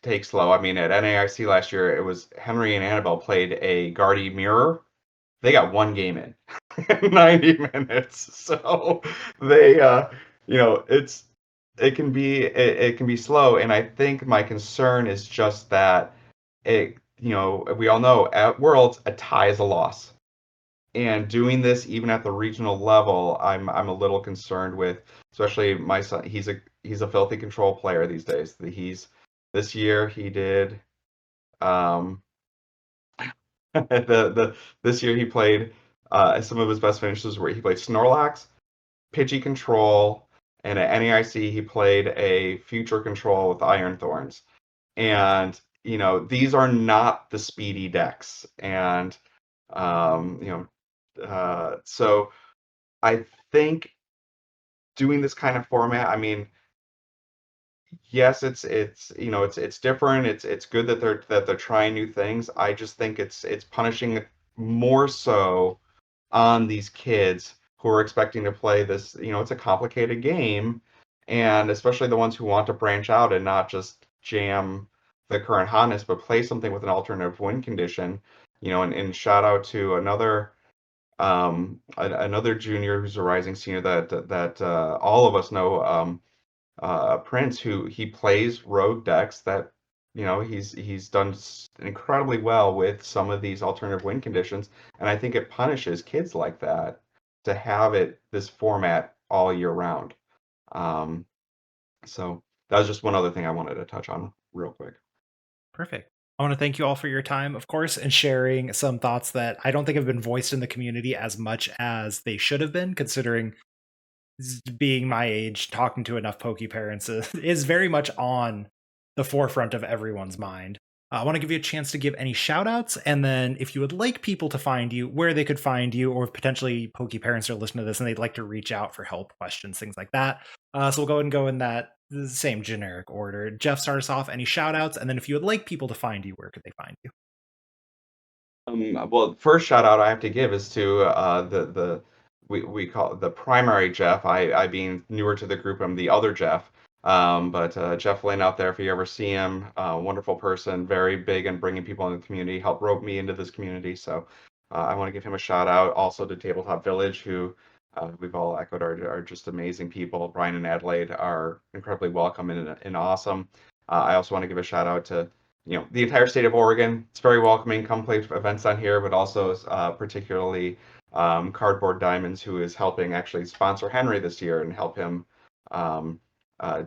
take slow. I mean, at NAIC last year, it was Henry and Annabelle played a Guardy Mirror. They got one game in 90 minutes. So they, it can be slow. And I think my concern is just that we all know at Worlds, a tie is a loss. And doing this even at the regional level, I'm a little concerned with, especially my son. He's a filthy control player these days. This year he did this year he played some of his best finishes where he played Snorlax, Pidgey Control, and at NAIC he played a Future Control with Iron Thorns. And these are not the speedy decks, and so I think doing this kind of format, I mean, yes, it's different. It's good that they're trying new things. I just think it's punishing more so on these kids who are expecting to play this. It's a complicated game, and especially the ones who want to branch out and not just jam the current hotness, but play something with an alternative win condition. And shout out to another junior who's a rising senior that all of us know, Prince, who he plays rogue decks that he's done incredibly well with some of these alternative win conditions, and I think it punishes kids like that to have this format all year round. So that was just one other thing I wanted to touch on real quick. Perfect. I want to thank you all for your time, of course, and sharing some thoughts that I don't think have been voiced in the community as much as they should have been, considering being my age, talking to enough Poke parents is very much on the forefront of everyone's mind. I want to give you a chance to give any shout outs, and then if you would like people to find you, where they could find you, or if potentially Poke parents are listening to this and they'd like to reach out for help, questions, things like that. So we'll go ahead and go in that same generic order. Jeff, start us off, any shout outs, and then if you would like people to find you, where could they find you? Well, first shout out I have to give is to we call it the primary Jeff. I being newer to the group, I'm the other Jeff. But Jeff Lynn out there, if you ever see him, wonderful person, very big in bringing people in the community, helped rope me into this community. So I want to give him a shout out. Also to Tabletop Village, who we've all echoed are just amazing people. Brian and Adelaide are incredibly welcome and awesome. I also want to give a shout out to the entire state of Oregon. It's very welcoming. Come play events on here, but also particularly Cardboard Diamonds, who is helping actually sponsor Henry this year and help him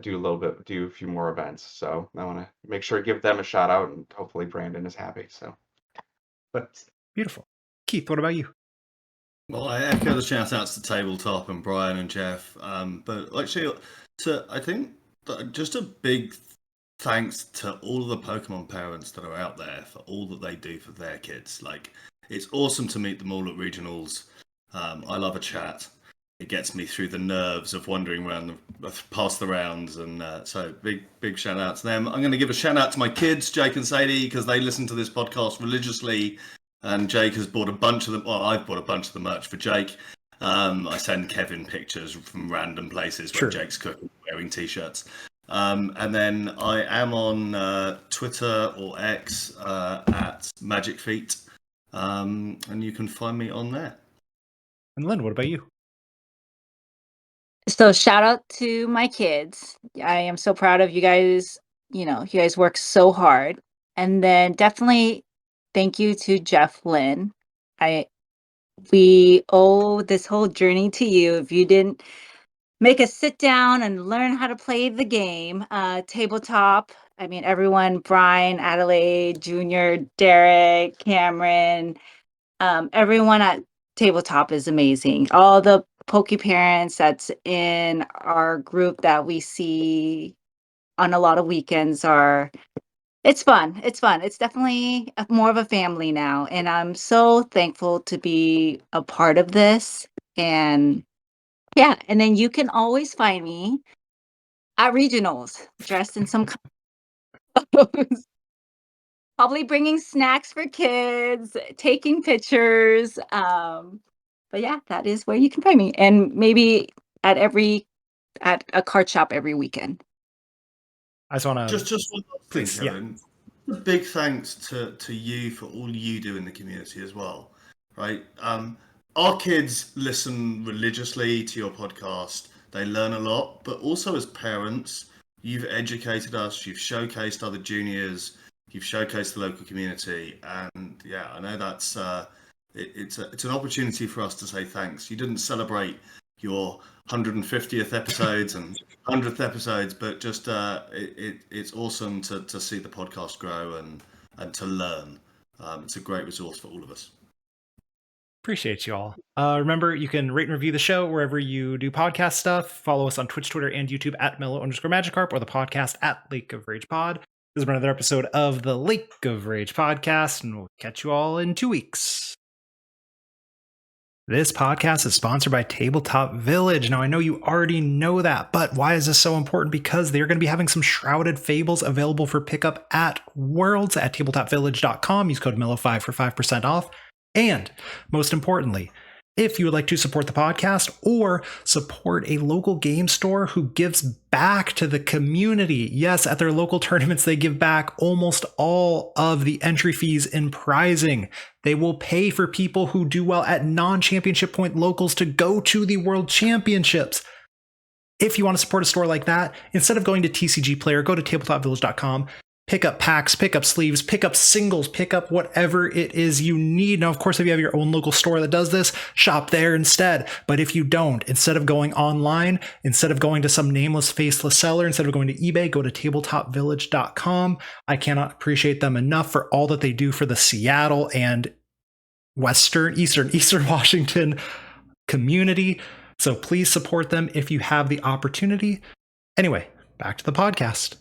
do a few more events. So I want to make sure to give them a shout out, and hopefully Brandon is happy. So, Beautiful. Keith, what about you? Well, I echo the shout outs to Tabletop and Brian and Jeff. But actually, I think just a big thanks to all of the Pokemon parents that are out there for all that they do for their kids. Like, it's awesome to meet them all at regionals. I love a chat. It gets me through the nerves of wandering around past the rounds, and so big shout out to them. I'm going to give a shout out to my kids, Jake and Sadie, because they listen to this podcast religiously, and Jake has bought a bunch of them. Well, I've bought a bunch of the merch for Jake. I send Kevin pictures from random places where Jake's cooking, wearing t-shirts. And then I am on Twitter or X at Magic Feet, and you can find me on there. And Lynn, what about you? So shout out to my kids. I am so proud of you guys. You guys work so hard. And then definitely thank you to Jeff Lynn. We owe this whole journey to you. If you didn't make us sit down and learn how to play the game, Tabletop, I mean, everyone, Brian, Adelaide, Junior, Derek, Cameron, everyone at Tabletop is amazing. All the Poke parents that's in our group that we see on a lot of weekends are It's fun. It's fun. It's definitely more of a family now. And I'm so thankful to be a part of this. And yeah, and then you can always find me at regionals dressed in some clothes, probably bringing snacks for kids, taking pictures. But yeah, that is where you can find me. And maybe at a card shop every weekend. I just want to Just one last thing, Please, yeah. Kevin. A big thanks to you for all you do in the community as well, right? Our kids listen religiously to your podcast. They learn a lot, but also as parents, you've educated us. You've showcased other juniors. You've showcased the local community, and yeah, I know that's it's an opportunity for us to say thanks. You didn't celebrate your 150th episodes and 100th episodes, but just it's awesome to see the podcast grow and to learn. It's a great resource for all of us. Appreciate you all. Remember, you can rate and review the show wherever you do podcast stuff. Follow us on Twitch, Twitter, and YouTube at Mellow_Magikarp or the podcast at Lake of Rage Pod. This has been another episode of the Lake of Rage podcast, and we'll catch you all in 2 weeks. This podcast is sponsored by Tabletop Village. Now, I know you already know that, but why is this so important? Because they're going to be having some Shrouded Fables available for pickup at Worlds at tabletopvillage.com. Use code MELLOW5 for 5% off. And most importantly, if you would like to support the podcast or support a local game store who gives back to the community, yes, at their local tournaments, they give back almost all of the entry fees in prizing. They will pay for people who do well at non-championship point locals to go to the World Championships. If you want to support a store like that, instead of going to TCG Player, go to tabletopvillage.com. Pick up packs, pick up sleeves, pick up singles, pick up whatever it is you need. Now, of course, if you have your own local store that does this, shop there instead. But if you don't, instead of going online, instead of going to some nameless, faceless seller, instead of going to eBay, go to tabletopvillage.com. I cannot appreciate them enough for all that they do for the Seattle and Eastern Washington community. So please support them if you have the opportunity. Anyway, back to the podcast.